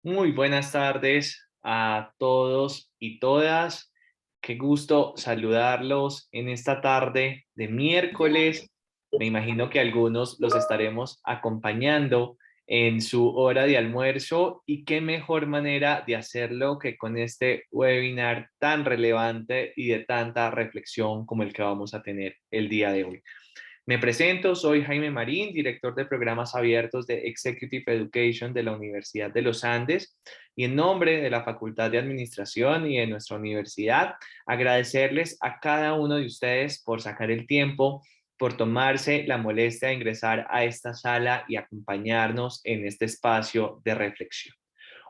Muy buenas tardes a todos y todas. Qué gusto saludarlos en esta tarde de miércoles. Me imagino que algunos los estaremos acompañando en su hora de almuerzo y qué mejor manera de hacerlo que con este webinar tan relevante y de tanta reflexión como el que vamos a tener el día de hoy. Me presento, soy Jaime Marín, director de programas abiertos de Executive Education de la Universidad de los Andes, y en nombre de la Facultad de Administración y de nuestra universidad, agradecerles a cada uno de ustedes por sacar el tiempo, por tomarse la molestia de ingresar a esta sala y acompañarnos en este espacio de reflexión.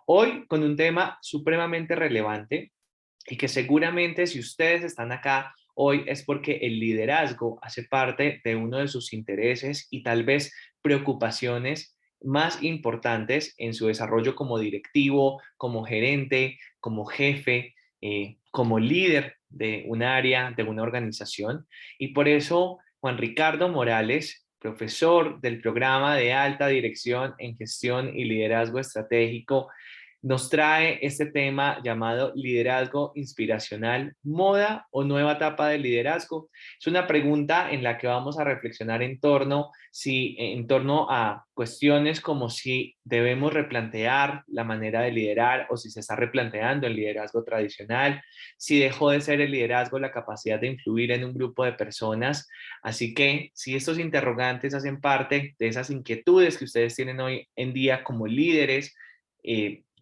Hoy con un tema supremamente relevante y que seguramente si ustedes están acá hoy es porque el liderazgo hace parte de uno de sus intereses y tal vez preocupaciones más importantes en su desarrollo como directivo, como gerente, como jefe, como líder de un área, de una organización. Y por eso Juan Ricardo Morales, profesor del programa de alta dirección en gestión y liderazgo estratégico, nos trae este tema llamado liderazgo inspiracional, moda o nueva etapa del liderazgo. Es una pregunta en la que vamos a reflexionar en torno a cuestiones como si debemos replantear la manera de liderar o si se está replanteando el liderazgo tradicional, si dejó de ser el liderazgo la capacidad de influir en un grupo de personas. Así que si estos interrogantes hacen parte de esas inquietudes que ustedes tienen hoy en día como líderes,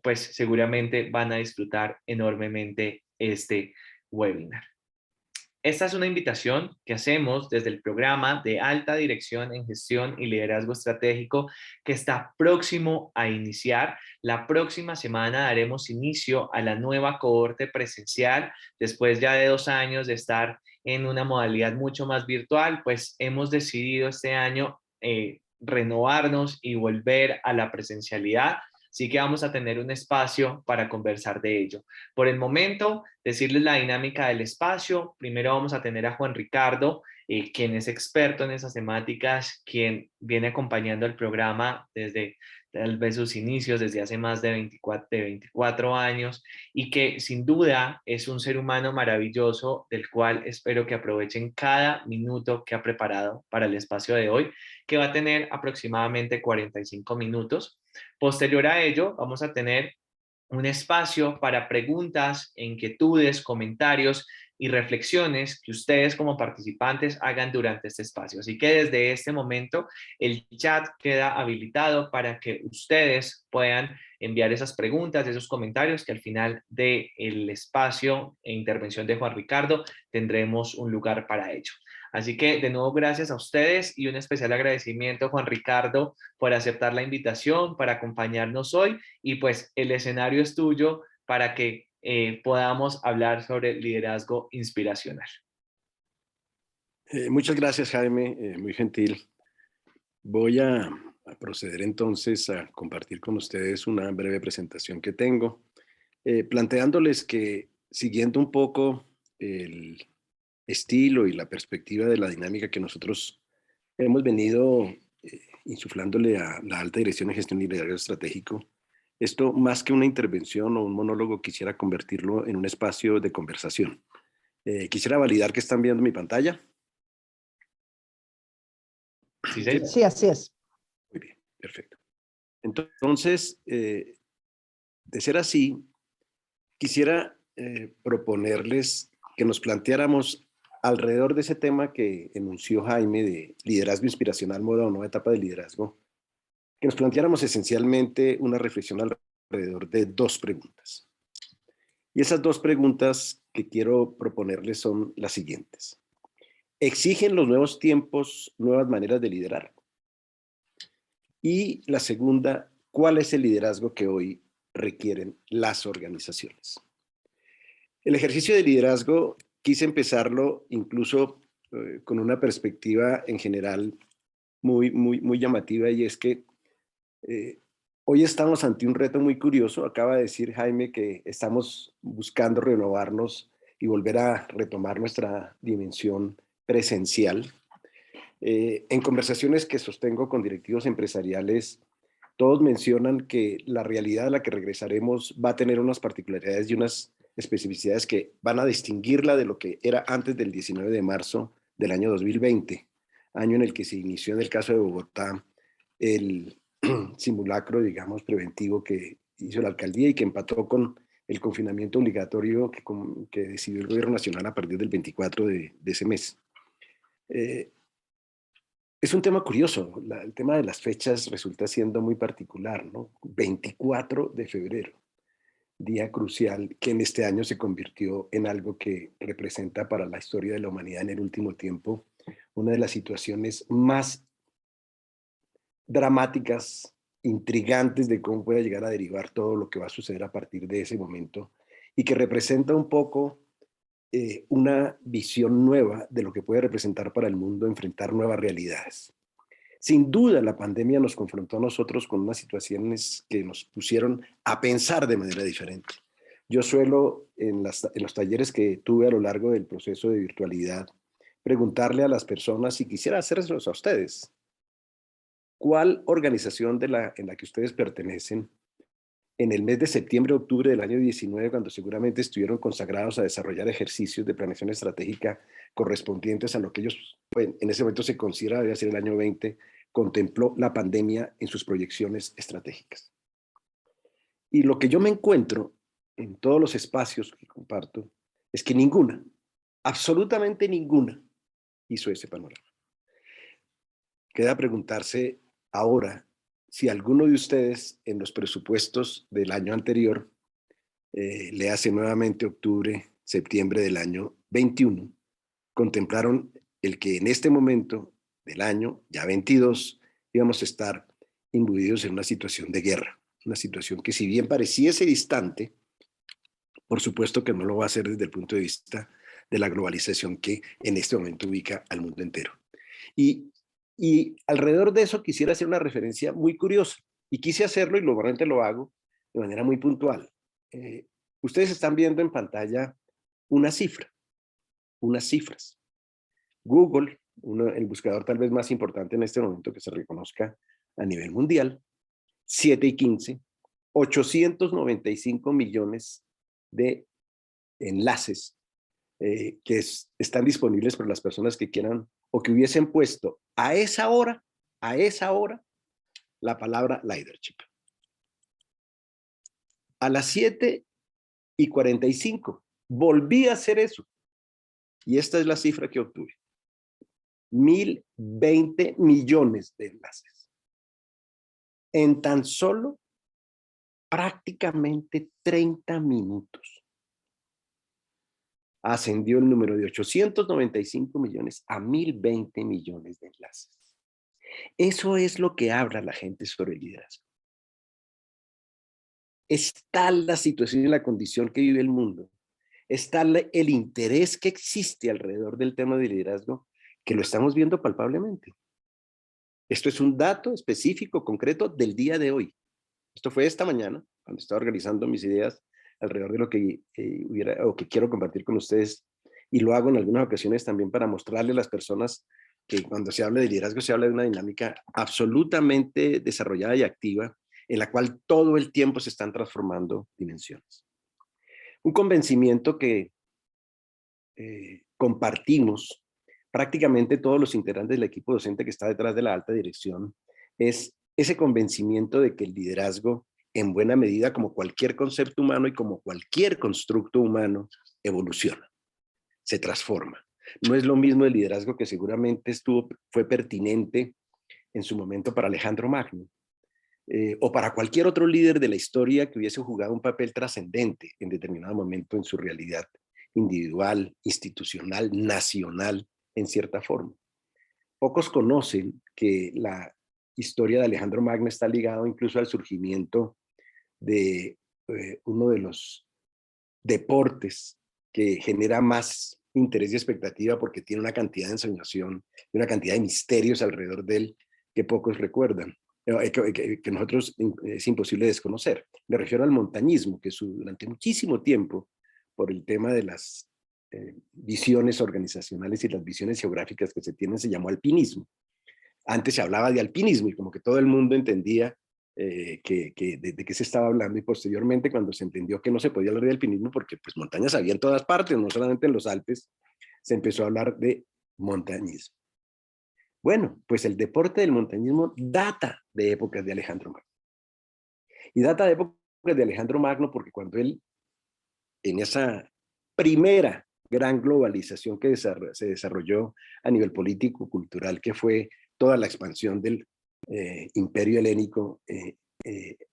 pues seguramente van a disfrutar enormemente este webinar. Esta es una invitación que hacemos desde el programa de alta dirección en gestión y liderazgo estratégico que está próximo a iniciar. La próxima semana daremos inicio a la nueva cohorte presencial. Después ya de 2 años de estar en una modalidad mucho más virtual, pues hemos decidido este año renovarnos y volver a la presencialidad. Así que vamos a tener un espacio para conversar de ello. Por el momento, decirles la dinámica del espacio. Primero vamos a tener a Juan Ricardo, quien es experto en esas temáticas, quien viene acompañando el programa desde tal vez sus inicios, desde hace más de 24 años, y que sin duda es un ser humano maravilloso, del cual espero que aprovechen cada minuto que ha preparado para el espacio de hoy, que va a tener aproximadamente 45 minutos. Posterior a ello, vamos a tener un espacio para preguntas, inquietudes, comentarios y reflexiones que ustedes como participantes hagan durante este espacio. Así que desde este momento el chat queda habilitado para que ustedes puedan enviar esas preguntas, esos comentarios, que al final del espacio e intervención de Juan Ricardo tendremos un lugar para ello. Así que de nuevo gracias a ustedes y un especial agradecimiento, Juan Ricardo, por aceptar la invitación, para acompañarnos hoy, y pues el escenario es tuyo para que podamos hablar sobre liderazgo inspiracional. Muchas gracias, Jaime, muy gentil. Voy a proceder entonces a compartir con ustedes una breve presentación que tengo, planteándoles que siguiendo un poco el estilo y la perspectiva de la dinámica que nosotros hemos venido insuflándole a la alta dirección de gestión y liderazgo estratégico, esto más que una intervención o un monólogo quisiera convertirlo en un espacio de conversación. Quisiera validar que están viendo mi pantalla. Sí, señor. Sí, así es. Muy bien, perfecto. Entonces, de ser así, quisiera proponerles que nos planteáramos alrededor de ese tema que enunció Jaime de liderazgo inspiracional, moda o nueva etapa de liderazgo, que nos planteáramos esencialmente una reflexión alrededor de 2 preguntas. Y esas 2 preguntas que quiero proponerles son las siguientes. ¿Exigen los nuevos tiempos nuevas maneras de liderar? Y la segunda, ¿cuál es el liderazgo que hoy requieren las organizaciones? El ejercicio de liderazgo quise empezarlo incluso con una perspectiva en general muy llamativa, y es que eh, hoy estamos ante un reto muy curioso. Acaba de decir Jaime que estamos buscando renovarnos y volver a retomar nuestra dimensión presencial. En conversaciones que sostengo con directivos empresariales, todos mencionan que la realidad a la que regresaremos va a tener unas particularidades y unas especificidades que van a distinguirla de lo que era antes del 19 de marzo del año 2020, año en el que se inició en el caso de Bogotá el simulacro, digamos, preventivo que hizo la alcaldía y que empató con el confinamiento obligatorio que decidió el gobierno nacional a partir del 24 de ese mes. Eh, es un tema curioso, el tema de las fechas resulta siendo muy particular, ¿no? 24 de febrero, día crucial que en este año se convirtió en algo que representa para la historia de la humanidad en el último tiempo una de las situaciones más dramáticas, intrigantes de cómo puede llegar a derivar todo lo que va a suceder a partir de ese momento, y que representa un poco una visión nueva de lo que puede representar para el mundo enfrentar nuevas realidades. Sin duda, la pandemia nos confrontó a nosotros con unas situaciones que nos pusieron a pensar de manera diferente. Yo suelo, en los talleres que tuve a lo largo del proceso de virtualidad, preguntarle a las personas, si quisiera hacérselos a ustedes, ¿cuál organización en la que ustedes pertenecen en el mes de septiembre, octubre del año 19, cuando seguramente estuvieron consagrados a desarrollar ejercicios de planeación estratégica correspondientes a lo que ellos, pues, en ese momento se considera debía ser el año 20, contempló la pandemia en sus proyecciones estratégicas? Y lo que yo me encuentro en todos los espacios que comparto es que ninguna, absolutamente ninguna, hizo ese panorama. Queda preguntarse ahora si alguno de ustedes en los presupuestos del año anterior, le hace nuevamente octubre, septiembre del año 21, contemplaron el que en este momento del año, ya 22, íbamos a estar imbuidos en una situación de guerra, una situación que si bien pareciese distante, por supuesto que no lo va a hacer desde el punto de vista de la globalización que en este momento ubica al mundo entero. Y, y alrededor de eso quisiera hacer una referencia muy curiosa, y quise hacerlo y normalmente lo hago de manera muy puntual. Eh, Ustedes están viendo en pantalla una cifra, unas cifras. Google, el buscador tal vez más importante en este momento que se reconozca a nivel mundial, 7 y 15, 895 millones de enlaces están disponibles para las personas que quieran o que hubiesen puesto a esa hora, la palabra leadership. A las 7:45 volví a hacer eso. Y esta es la cifra que obtuve. 1.020 millones de enlaces. En tan solo prácticamente 30 minutos. Ascendió el número de 895 millones a 1.020 millones de enlaces. Eso es lo que habla la gente sobre el liderazgo. Es tal la situación y la condición que vive el mundo, es tal el interés que existe alrededor del tema de liderazgo, que lo estamos viendo palpablemente. Esto es un dato específico, concreto del día de hoy. Esto fue esta mañana, cuando estaba organizando mis ideas alrededor de lo que hubiera o que quiero compartir con ustedes, y lo hago en algunas ocasiones también para mostrarle a las personas que cuando se habla de liderazgo se habla de una dinámica absolutamente desarrollada y activa, en la cual todo el tiempo se están transformando dimensiones. Un convencimiento que compartimos prácticamente todos los integrantes del equipo docente que está detrás de la alta dirección, es ese convencimiento de que el liderazgo, en buena medida, como cualquier concepto humano y como cualquier constructo humano, evoluciona, se transforma. No es lo mismo el liderazgo que seguramente fue pertinente en su momento para Alejandro Magno, o para cualquier otro líder de la historia que hubiese jugado un papel trascendente en determinado momento en su realidad individual, institucional, nacional, en cierta forma. Pocos conocen que la historia de Alejandro Magno está ligada incluso al surgimiento de uno de los deportes que genera más interés y expectativa porque tiene una cantidad de ensoñación y una cantidad de misterios alrededor de él que pocos recuerdan, que nosotros es imposible desconocer. Me refiero al montañismo, que durante muchísimo tiempo, por el tema de las visiones organizacionales y las visiones geográficas que se tienen, se llamó alpinismo. Antes se hablaba de alpinismo y como que todo el mundo entendía de qué se estaba hablando, y posteriormente cuando se entendió que no se podía hablar de alpinismo porque pues montañas había en todas partes, no solamente en los Alpes, se empezó a hablar de montañismo. Bueno, pues el deporte del montañismo data de épocas de Alejandro Magno. Y data de épocas de Alejandro Magno porque cuando él, en esa primera gran globalización que se desarrolló a nivel político-cultural, que fue toda la expansión del imperio helénico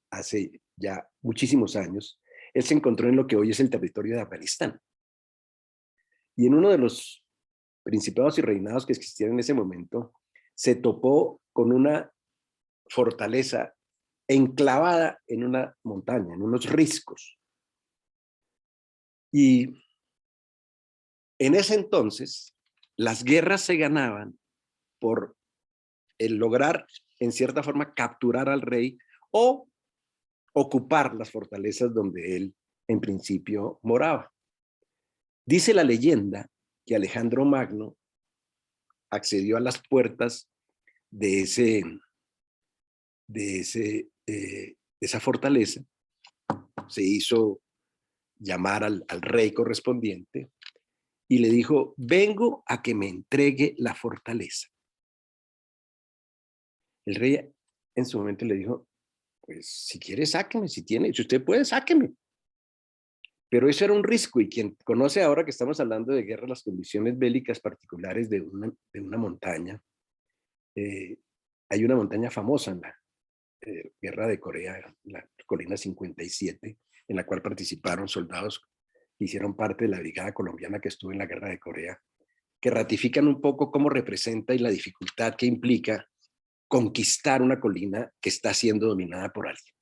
hace ya muchísimos años, él se encontró en lo que hoy es el territorio de Afganistán. Y en uno de los principados y reinados que existían en ese momento, se topó con una fortaleza enclavada en una montaña, en unos riscos. Y en ese entonces, las guerras se ganaban por el lograr, en cierta forma, capturar al rey o ocupar las fortalezas donde él, en principio, moraba. Dice la leyenda que Alejandro Magno accedió a las puertas de esa fortaleza, se hizo llamar al rey correspondiente y le dijo: vengo a que me entregue la fortaleza. El rey en su momento le dijo: pues si quiere sáqueme, si usted puede, sáqueme. Pero eso era un riesgo, y quien conoce ahora que estamos hablando de guerra, las condiciones bélicas particulares de una montaña, hay una montaña famosa en la guerra de Corea, la colina 57, en la cual participaron soldados que hicieron parte de la brigada colombiana que estuvo en la guerra de Corea, que ratifican un poco cómo representa y la dificultad que implica conquistar una colina que está siendo dominada por alguien.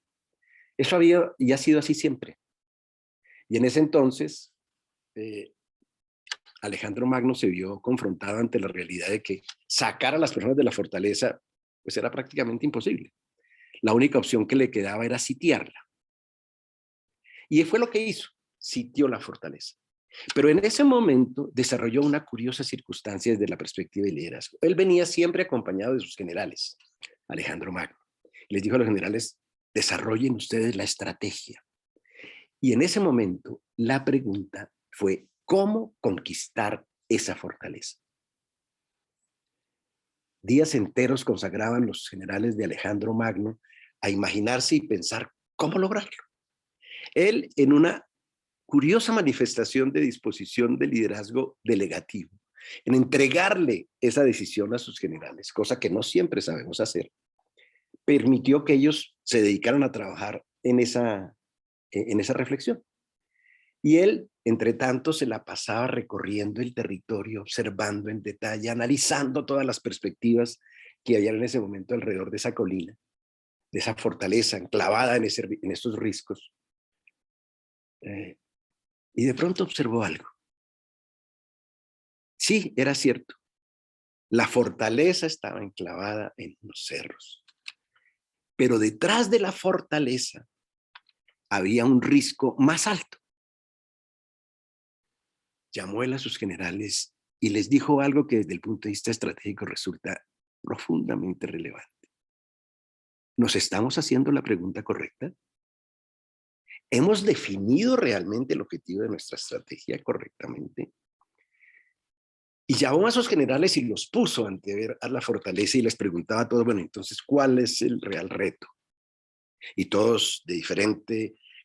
Eso había y ha sido así siempre. Y en ese entonces, Alejandro Magno se vio confrontado ante la realidad de que sacar a las personas de la fortaleza pues era prácticamente imposible. La única opción que le quedaba era sitiarla. Y fue lo que hizo, sitió la fortaleza. Pero en ese momento desarrolló una curiosa circunstancia desde la perspectiva del liderazgo. Él venía siempre acompañado de sus generales, Alejandro Magno. Les dijo a los generales: desarrollen ustedes la estrategia. Y en ese momento la pregunta fue: ¿cómo conquistar esa fortaleza? Días enteros consagraban los generales de Alejandro Magno a imaginarse y pensar cómo lograrlo. Él, en una curiosa manifestación de disposición de liderazgo delegativo, en entregarle esa decisión a sus generales, cosa que no siempre sabemos hacer, permitió que ellos se dedicaran a trabajar en esa reflexión. Y él, entre tanto, se la pasaba recorriendo el territorio, observando en detalle, analizando todas las perspectivas que había en ese momento alrededor de esa colina, de esa fortaleza enclavada en estos riscos. Y de pronto observó algo. Sí, era cierto. La fortaleza estaba enclavada en unos cerros. Pero detrás de la fortaleza había un risco más alto. Llamó él a sus generales y les dijo algo que desde el punto de vista estratégico resulta profundamente relevante. ¿Nos estamos haciendo la pregunta correcta? ¿Hemos definido realmente el objetivo de nuestra estrategia correctamente? Y llamó a esos generales y los puso ante ver a la fortaleza y les preguntaba a todos: bueno, entonces, ¿cuál es el real reto? Y todos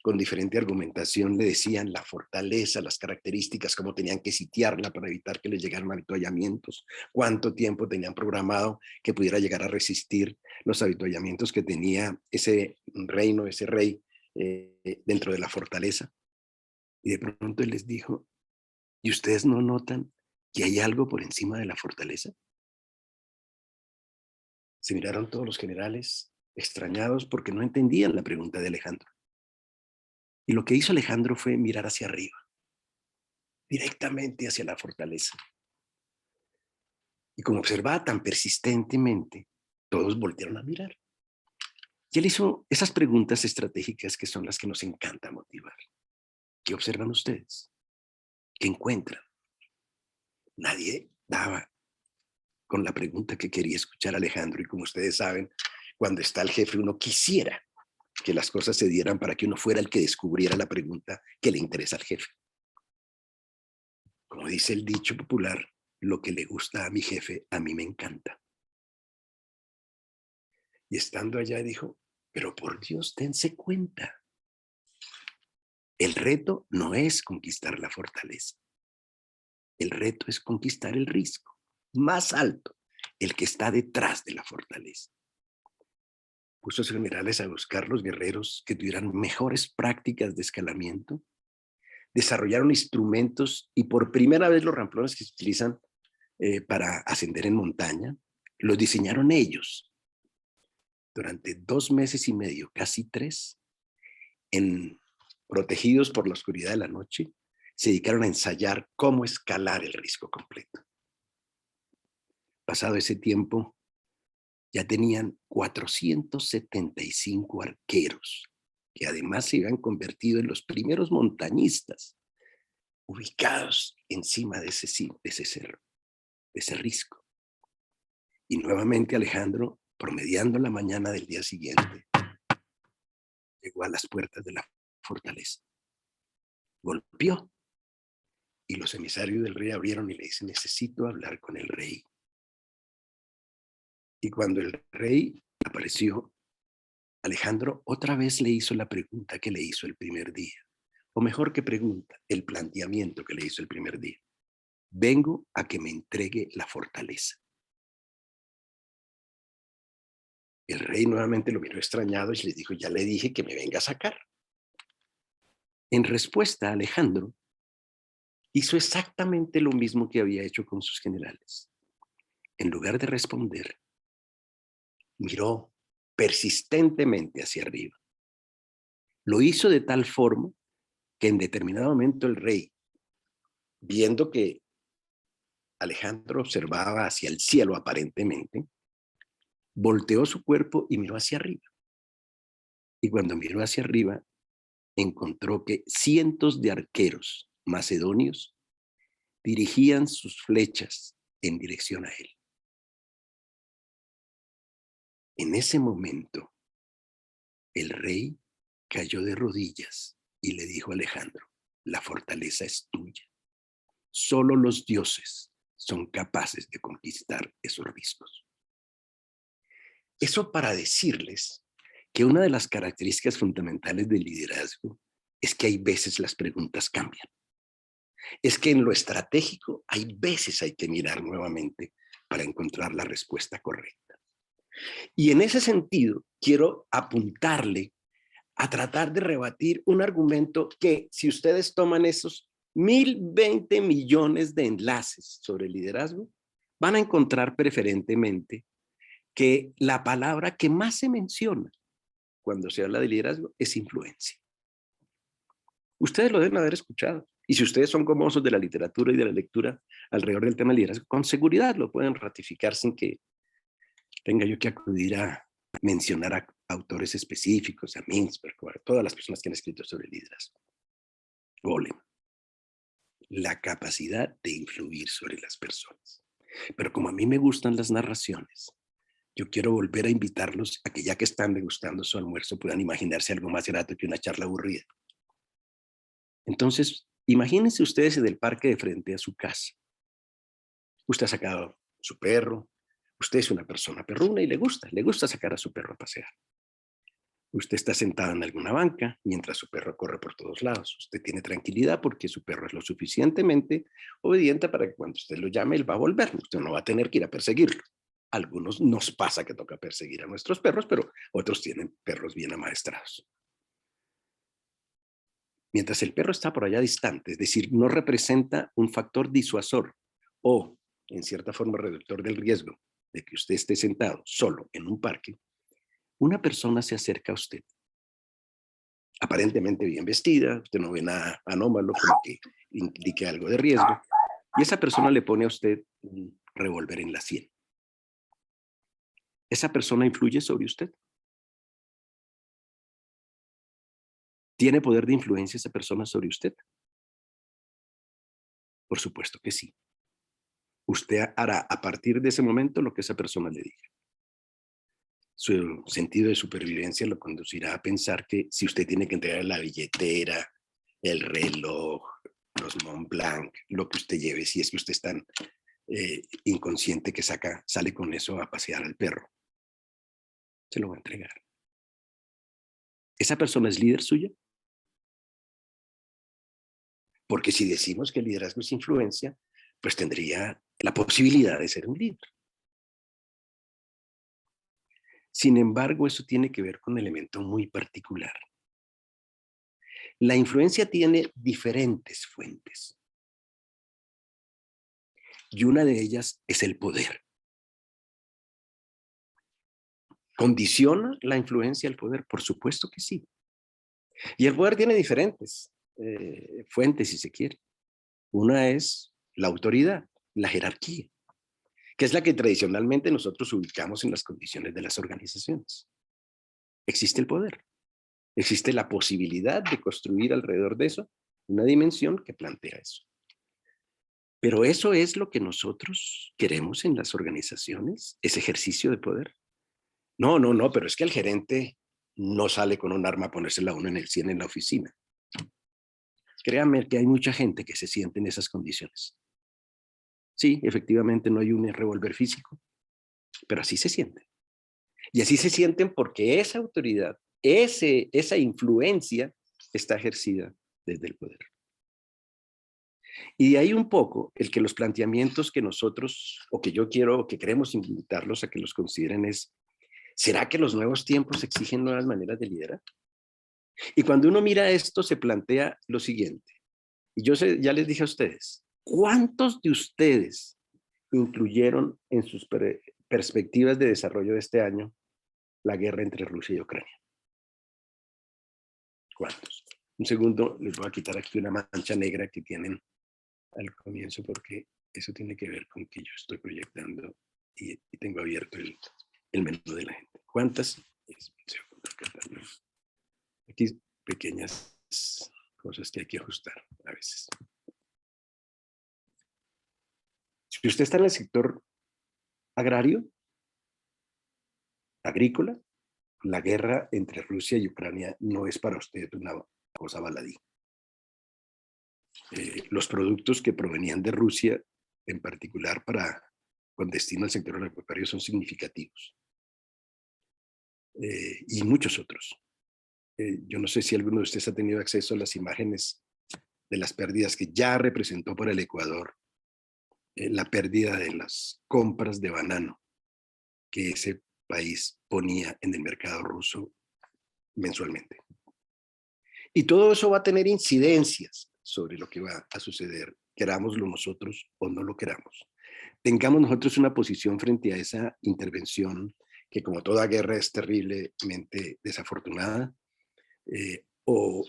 con diferente argumentación le decían la fortaleza, las características, cómo tenían que sitiarla para evitar que les llegaran avituallamientos, cuánto tiempo tenían programado que pudiera llegar a resistir los avituallamientos que tenía ese reino, ese rey dentro de la fortaleza. Y de pronto él les dijo: ¿y ustedes no notan que hay algo por encima de la fortaleza? Se miraron todos los generales extrañados porque no entendían la pregunta de Alejandro. Y lo que hizo Alejandro fue mirar hacia arriba. directamente hacia la fortaleza. Y como observaba tan persistentemente, todos voltearon a mirar. Y él hizo esas preguntas estratégicas que son las que nos encanta motivar. ¿Qué observan ustedes? ¿Qué encuentran? Nadie daba con la pregunta que quería escuchar Alejandro. Y como ustedes saben, cuando está el jefe, uno quisiera que las cosas se dieran para que uno fuera el que descubriera la pregunta que le interesa al jefe. Como dice el dicho popular, lo que le gusta a mi jefe, a mí me encanta. Y estando allá dijo, pero por Dios, dense cuenta. El reto no es conquistar la fortaleza. El reto es conquistar el risco más alto, el que está detrás de la fortaleza. Puso a sus generales a buscar los guerreros que tuvieran mejores prácticas de escalamiento, desarrollaron instrumentos y por primera vez los ramplones que se utilizan para ascender en montaña, los diseñaron ellos. Durante 2 meses y medio, casi 3, protegidos por la oscuridad de la noche, se dedicaron a ensayar cómo escalar el risco completo. Pasado ese tiempo, ya tenían 475 arqueros, que además se habían convertido en los primeros montañistas ubicados encima de ese cerro, de ese risco. Y nuevamente Alejandro, promediando la mañana del día siguiente, llegó a las puertas de la fortaleza. Golpeó y los emisarios del rey abrieron y le dicen, necesito hablar con el rey. Y cuando el rey apareció, Alejandro otra vez le hizo la pregunta que le hizo el primer día. O mejor que pregunta, el planteamiento que le hizo el primer día. Vengo a que me entregue la fortaleza. El rey nuevamente lo miró extrañado y le dijo, ya le dije que me venga a sacar. En respuesta, Alejandro hizo exactamente lo mismo que había hecho con sus generales. En lugar de responder, miró persistentemente hacia arriba. Lo hizo de tal forma que en determinado momento el rey, viendo que Alejandro observaba hacia el cielo aparentemente, volteó su cuerpo y miró hacia arriba. Y cuando miró hacia arriba, encontró que cientos de arqueros macedonios dirigían sus flechas en dirección a él. En ese momento, el rey cayó de rodillas y le dijo a Alejandro, la fortaleza es tuya. Solo los dioses son capaces de conquistar esos riscos. Eso para decirles que una de las características fundamentales del liderazgo es que hay veces las preguntas cambian. Es que en lo estratégico hay veces hay que mirar nuevamente para encontrar la respuesta correcta. Y en ese sentido, quiero apuntarle a tratar de rebatir un argumento que, si ustedes toman esos 1.020 millones de enlaces sobre el liderazgo, van a encontrar preferentemente que la palabra que más se menciona cuando se habla de liderazgo es influencia. Ustedes lo deben haber escuchado. Y si ustedes son gomosos de la literatura y de la lectura alrededor del tema del liderazgo, con seguridad lo pueden ratificar sin que tenga yo que acudir a mencionar a autores específicos, a Mintzberg, a todas las personas que han escrito sobre el liderazgo. Goleman. La capacidad de influir sobre las personas. Pero como a mí me gustan las narraciones, yo quiero volver a invitarlos a que ya que están degustando su almuerzo puedan imaginarse algo más grato que una charla aburrida. Entonces, imagínense ustedes en el parque de frente a su casa. Usted ha sacado su perro, usted es una persona perruna y le gusta sacar a su perro a pasear. Usted está sentado en alguna banca mientras su perro corre por todos lados. Usted tiene tranquilidad porque su perro es lo suficientemente obediente para que cuando usted lo llame, él va a volver. Usted no va a tener que ir a perseguirlo. A algunos nos pasa que toca perseguir a nuestros perros, pero otros tienen perros bien amaestrados. Mientras el perro está por allá distante, es decir, no representa un factor disuasor o, en cierta forma, reductor del riesgo de que usted esté sentado solo en un parque, una persona se acerca a usted aparentemente bien vestida, usted no ve nada anómalo como que indique algo de riesgo, y esa persona le pone a usted un revólver en la sien. ¿Esa persona influye sobre usted? ¿Tiene poder de influencia esa persona sobre usted? Por supuesto que sí. Usted hará a partir de ese momento lo que esa persona le diga. Su sentido de supervivencia lo conducirá a pensar que si usted tiene que entregar la billetera, el reloj, los Montblanc, lo que usted lleve, si es que usted es tan inconsciente que sale con eso a pasear al perro, se lo va a entregar. ¿Esa persona es líder suya? Porque si decimos que el liderazgo es influencia, pues tendría la posibilidad de ser un líder. Sin embargo, eso tiene que ver con un elemento muy particular. La influencia tiene diferentes fuentes. Y una de ellas es el poder. ¿Condiciona la influencia el poder? Por supuesto que sí. Y el poder tiene diferentes fuentes, si se quiere. Una es la autoridad, la jerarquía, que es la que tradicionalmente nosotros ubicamos en las condiciones de las organizaciones. Existe el poder. Existe la posibilidad de construir alrededor de eso una dimensión que plantea eso. Pero eso es lo que nosotros queremos en las organizaciones, ese ejercicio de poder. No, pero es que el gerente no sale con un arma a ponérsela a uno en el 100 en la oficina. Créanme que hay mucha gente que se siente en esas condiciones. Sí, efectivamente no hay un revólver físico, pero así se sienten. Y así se sienten porque esa autoridad, esa influencia está ejercida desde el poder. Y de ahí un poco el que los planteamientos que nosotros, o que yo quiero, o que queremos invitarlos a que los consideren es, ¿será que los nuevos tiempos exigen nuevas maneras de liderar? Y cuando uno mira esto, se plantea lo siguiente. Y yo ya les dije a ustedes, ¿cuántos de ustedes incluyeron en sus perspectivas de desarrollo de este año la guerra entre Rusia y Ucrania? ¿Cuántos? Un segundo, les voy a quitar aquí una mancha negra que tienen al comienzo porque eso tiene que ver con que yo estoy proyectando y tengo abierto el menú de la gente. ¿Cuántas? Aquí pequeñas cosas que hay que ajustar a veces. Si usted está en el sector agrario, agrícola, la guerra entre Rusia y Ucrania no es para usted una cosa baladí. Los productos que provenían de Rusia, en particular con destino al sector agropecuario, son significativos. Y muchos otros. Yo no sé si alguno de ustedes ha tenido acceso a las imágenes de las pérdidas que ya representó para el Ecuador la pérdida de las compras de banano que ese país ponía en el mercado ruso mensualmente. Y todo eso va a tener incidencias sobre lo que va a suceder, querámoslo nosotros o no lo queramos. Tengamos nosotros una posición frente a esa intervención que, como toda guerra, es terriblemente desafortunada, o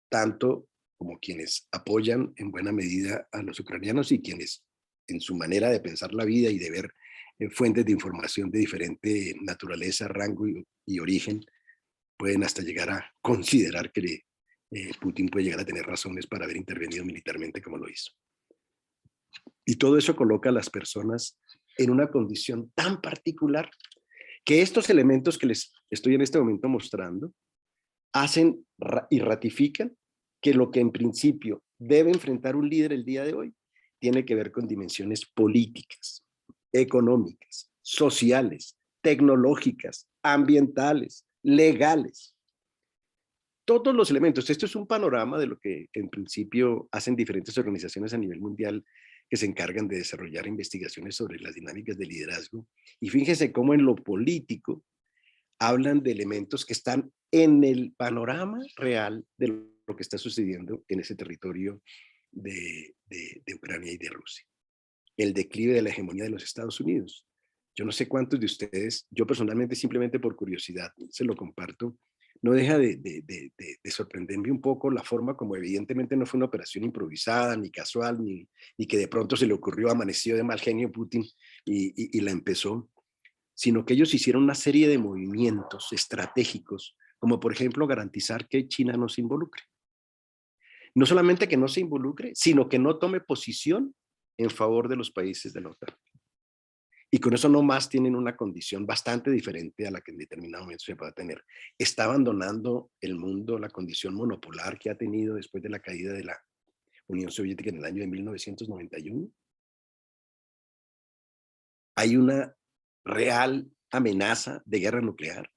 tanto como quienes apoyan en buena medida a los ucranianos y quienes en su manera de pensar la vida y de ver fuentes de información de diferente naturaleza, rango y origen, pueden hasta llegar a considerar que Putin puede llegar a tener razones para haber intervenido militarmente como lo hizo. Y todo eso coloca a las personas en una condición tan particular que estos elementos que les estoy en este momento mostrando hacen y ratifican que lo que en principio debe enfrentar un líder el día de hoy tiene que ver con dimensiones políticas, económicas, sociales, tecnológicas, ambientales, legales. Todos los elementos. Esto es un panorama de lo que en principio hacen diferentes organizaciones a nivel mundial que se encargan de desarrollar investigaciones sobre las dinámicas de liderazgo. Y fíjense cómo en lo político hablan de elementos que están en el panorama real de lo que está sucediendo en ese territorio de Ucrania y de Rusia. El declive de la hegemonía de los Estados Unidos. Yo no sé cuántos de ustedes, yo personalmente simplemente por curiosidad se lo comparto, no deja de sorprenderme un poco la forma como evidentemente no fue una operación improvisada, ni casual, ni que de pronto se le ocurrió, amaneció de mal genio Putin y la empezó, sino que ellos hicieron una serie de movimientos estratégicos, como por ejemplo garantizar que China no se involucre. No solamente que no se involucre, sino que no tome posición en favor de los países de la OTAN. Y con eso no más tienen una condición bastante diferente a la que en determinado momento se pueda tener. Está abandonando el mundo la condición monopolar que ha tenido después de la caída de la Unión Soviética en el año de 1991. Hay una real amenaza de guerra nuclear.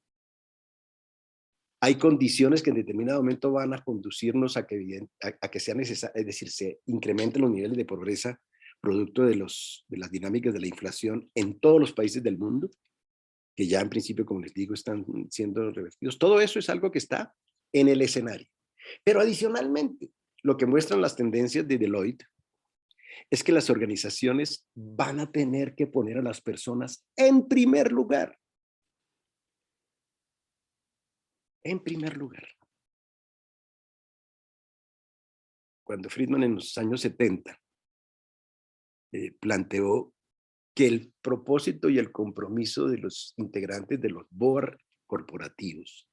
Hay condiciones que en determinado momento van a conducirnos a que sea necesario, es decir, se incrementen los niveles de pobreza producto de las dinámicas de la inflación en todos los países del mundo, que ya en principio, como les digo, están siendo revertidos. Todo eso es algo que está en el escenario. Pero adicionalmente, lo que muestran las tendencias de Deloitte es que las organizaciones van a tener que poner a las personas en primer lugar. En primer lugar. Cuando Friedman en los años 70 planteó que el propósito y el compromiso de los integrantes de los board corporativos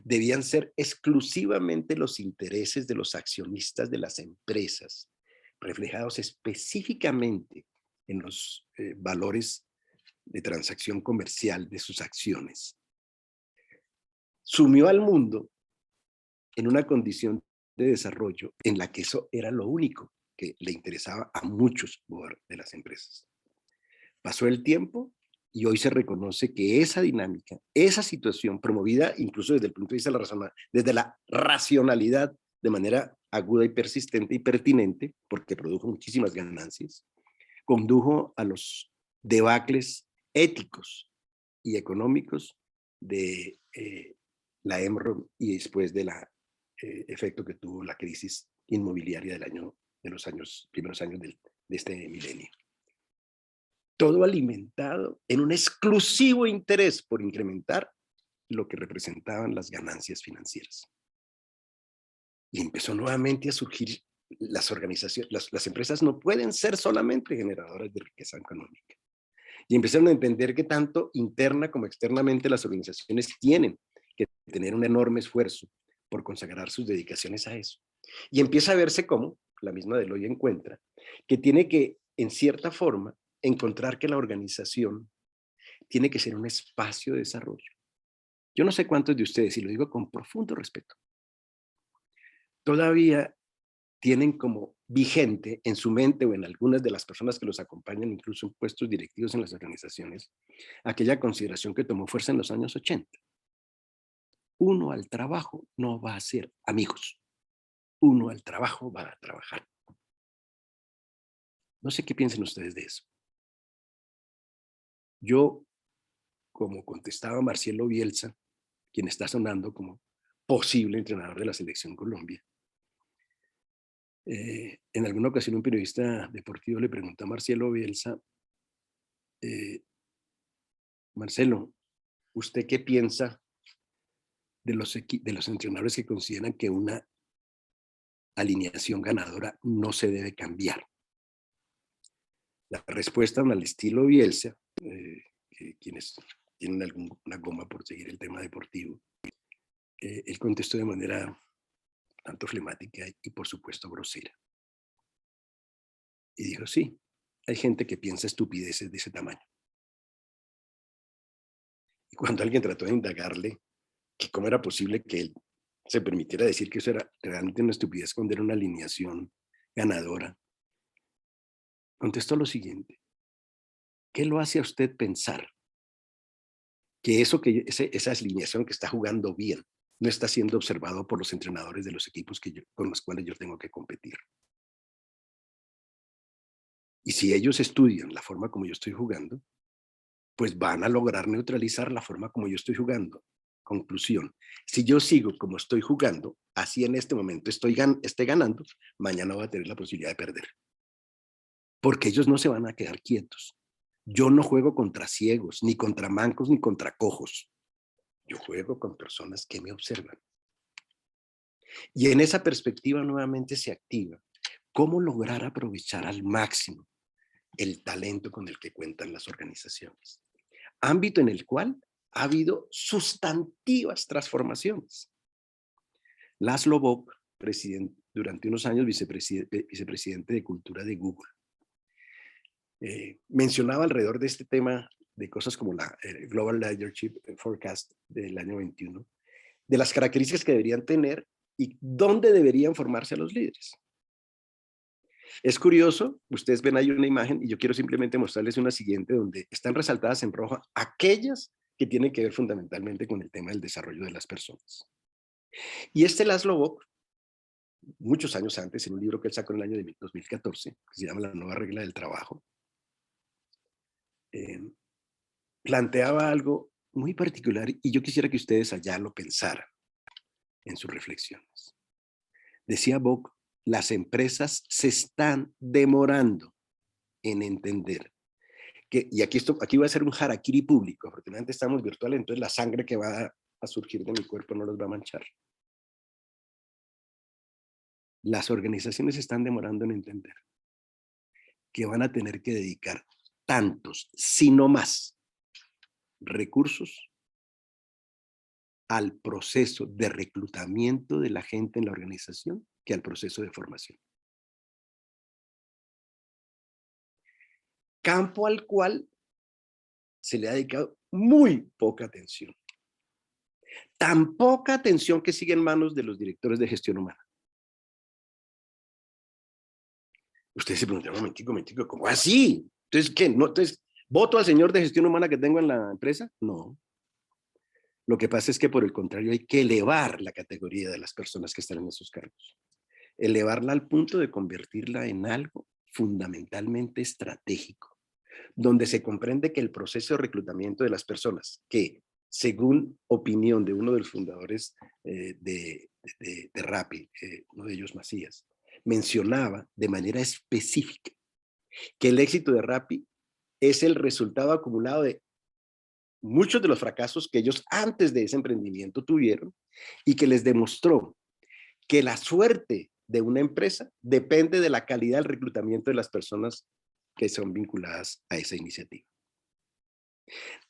debían ser exclusivamente los intereses de los accionistas de las empresas, reflejados específicamente en los valores de transacción comercial de sus acciones. Sumió al mundo en una condición de desarrollo en la que eso era lo único que le interesaba a muchos de las empresas. Pasó el tiempo y hoy se reconoce que esa dinámica, esa situación promovida incluso desde el punto de vista de la racionalidad de manera aguda y persistente y pertinente, porque produjo muchísimas ganancias, condujo a los debacles éticos y económicos de la Enron y después del efecto que tuvo la crisis inmobiliaria de los primeros años de este milenio. Todo alimentado en un exclusivo interés por incrementar lo que representaban las ganancias financieras. Y empezó nuevamente a surgir las organizaciones, las empresas no pueden ser solamente generadoras de riqueza económica. Y empezaron a entender que tanto interna como externamente las organizaciones tienen que tener un enorme esfuerzo por consagrar sus dedicaciones a eso. Y empieza a verse como, la misma Deloitte encuentra, que tiene que, en cierta forma, encontrar que la organización tiene que ser un espacio de desarrollo. Yo no sé cuántos de ustedes, y lo digo con profundo respeto, todavía tienen como vigente en su mente o en algunas de las personas que los acompañan, incluso en puestos directivos en las organizaciones, aquella consideración que tomó fuerza en los años 80. Uno al trabajo no va a ser amigos. Uno al trabajo va a trabajar. No sé qué piensen ustedes de eso. Yo, como contestaba Marcelo Bielsa, quien está sonando como posible entrenador de la Selección Colombia, en alguna ocasión un periodista deportivo le preguntó a Marcelo Bielsa, Marcelo, ¿usted qué piensa de los entrenadores que consideran que una alineación ganadora no se debe cambiar? La respuesta al estilo Bielsa, quienes tienen alguna goma por seguir el tema deportivo, él contestó de manera tanto flemática y por supuesto grosera. Y dijo, sí, hay gente que piensa estupideces de ese tamaño. Y cuando alguien trató de indagarle que cómo era posible que él se permitiera decir que eso era realmente una estupidez cuando era una alineación ganadora, contestó lo siguiente: ¿qué lo hace a usted pensar que esa alineación que está jugando bien no está siendo observado por los entrenadores de los equipos con los cuales yo tengo que competir? Y si ellos estudian la forma como yo estoy jugando, pues van a lograr neutralizar la forma como yo estoy jugando. Conclusión: si yo sigo como estoy jugando, así en este momento esté ganando, mañana voy a tener la posibilidad de perder. Porque ellos no se van a quedar quietos. Yo no juego contra ciegos, ni contra mancos, ni contra cojos. Yo juego con personas que me observan. Y en esa perspectiva nuevamente se activa cómo lograr aprovechar al máximo el talento con el que cuentan las organizaciones. Ámbito en el cual ha habido sustantivas transformaciones. Laszlo Bock, durante unos años vicepresidente de Cultura de Google, mencionaba alrededor de este tema de cosas como la Global Leadership Forecast del año 21, de las características que deberían tener y dónde deberían formarse a los líderes. Es curioso, ustedes ven ahí una imagen y yo quiero simplemente mostrarles una siguiente donde están resaltadas en rojo aquellas que tienen que ver fundamentalmente con el tema del desarrollo de las personas. Y este Laszlo Bock, muchos años antes, en un libro que él sacó en el año de 2014, que se llama La nueva regla del trabajo, planteaba algo muy particular y yo quisiera que ustedes allá lo pensaran en sus reflexiones. Decía Bock, las empresas se están demorando en entender que, y aquí voy a hacer un harakiri público, afortunadamente estamos virtuales, entonces la sangre que va a surgir de mi cuerpo no los va a manchar. Las organizaciones se están demorando en entender que van a tener que dedicar tantos, si no más, recursos al proceso de reclutamiento de la gente en la organización que al proceso de formación. Campo al cual se le ha dedicado muy poca atención. Tan poca atención que sigue en manos de los directores de gestión humana. Ustedes se preguntan, momentico, ¿cómo así? Entonces, ¿qué? ¿No? Entonces, ¿voto al señor de gestión humana que tengo en la empresa? No. Lo que pasa es que, por el contrario, hay que elevar la categoría de las personas que están en esos cargos. Elevarla al punto de convertirla en algo fundamentalmente estratégico, donde se comprende que el proceso de reclutamiento de las personas, que según opinión de uno de los fundadores de Rappi, uno de ellos Macías, mencionaba de manera específica que el éxito de Rappi es el resultado acumulado de muchos de los fracasos que ellos antes de ese emprendimiento tuvieron y que les demostró que la suerte de una empresa depende de la calidad del reclutamiento de las personas que son vinculadas a esa iniciativa.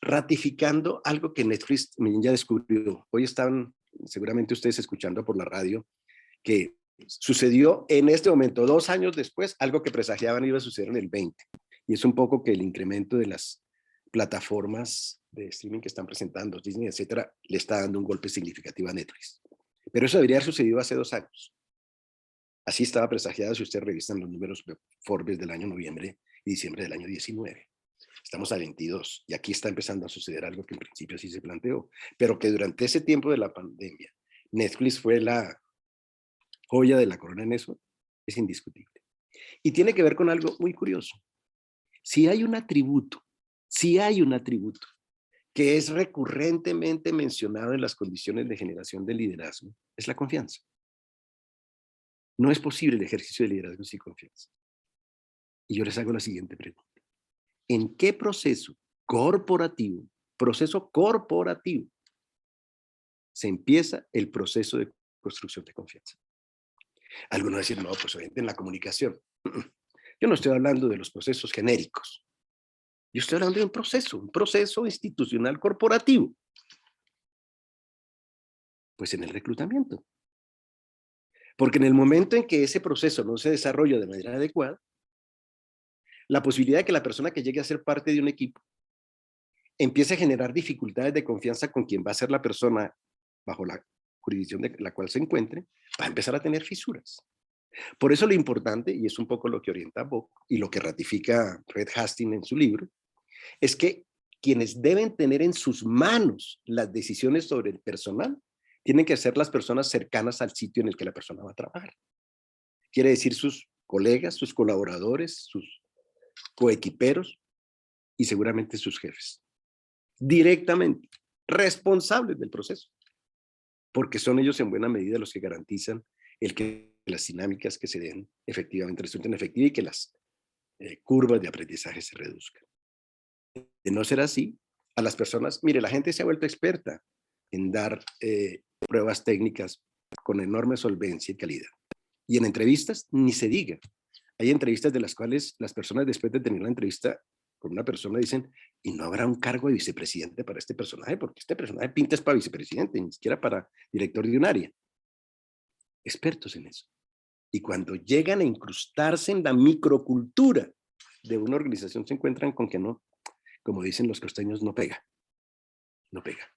Ratificando algo que Netflix ya descubrió. Hoy están seguramente ustedes escuchando por la radio que sucedió en este momento, 2 años después, algo que presagiaban iba a suceder en el 20. Y es un poco que el incremento de las plataformas de streaming que están presentando, Disney, etcétera, le está dando un golpe significativo a Netflix. Pero eso debería haber sucedido hace 2 años. Así estaba presagiado si ustedes revisan los números de Forbes del año noviembre y diciembre del año 19. Estamos a 22 y aquí está empezando a suceder algo que en principio sí se planteó, pero que durante ese tiempo de la pandemia, Netflix fue la joya de la corona en eso, es indiscutible. Y tiene que ver con algo muy curioso. Si hay un atributo que es recurrentemente mencionado en las condiciones de generación de liderazgo, es la confianza. No es posible el ejercicio de liderazgo sin confianza. Y yo les hago la siguiente pregunta. ¿En qué proceso corporativo, se empieza el proceso de construcción de confianza? Algunos dicen, no, pues obviamente en la comunicación. Yo no estoy hablando de los procesos genéricos. Yo estoy hablando de un proceso institucional corporativo. Pues en el reclutamiento. Porque en el momento en que ese proceso no se desarrolla de manera adecuada, la posibilidad de que la persona que llegue a ser parte de un equipo empiece a generar dificultades de confianza con quien va a ser la persona bajo la jurisdicción de la cual se encuentre, va a empezar a tener fisuras. Por eso lo importante, y es un poco lo que orienta Bock y lo que ratifica Fred Hastings en su libro, es que quienes deben tener en sus manos las decisiones sobre el personal tienen que ser las personas cercanas al sitio en el que la persona va a trabajar. Quiere decir sus colegas, sus colaboradores, sus coequiperos y seguramente sus jefes. Directamente responsables del proceso, porque son ellos en buena medida los que garantizan el que las dinámicas que se den efectivamente resulten efectivas y que las curvas de aprendizaje se reduzcan. De no ser así, a las personas, mire, la gente se ha vuelto experta. en dar pruebas técnicas con enorme solvencia y calidad. Y en entrevistas, ni se diga. Hay entrevistas de las cuales las personas, después de tener la entrevista con una persona, dicen, y no habrá un cargo de vicepresidente para este personaje, porque este personaje pinta es para vicepresidente, ni siquiera para director de un área. Expertos en eso. Y cuando llegan a incrustarse en la microcultura de una organización, se encuentran con que no, como dicen los costeños, no pega. No pega.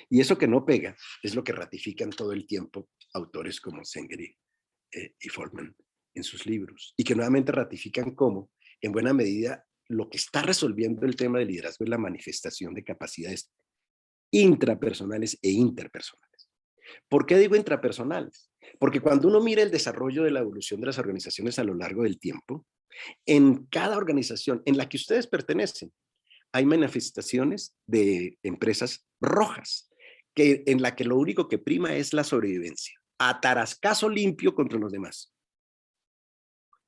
Y eso que no pega es lo que ratifican todo el tiempo autores como Zenger y Folkman en sus libros. Y que nuevamente ratifican cómo, en buena medida, lo que está resolviendo el tema del liderazgo es la manifestación de capacidades intrapersonales e interpersonales. ¿Por qué digo intrapersonales? Porque cuando uno mira el desarrollo de la evolución de las organizaciones a lo largo del tiempo, en cada organización en la que ustedes pertenecen, hay manifestaciones de empresas rojas, en la que lo único que prima es la sobrevivencia, a tarascazo limpio contra los demás.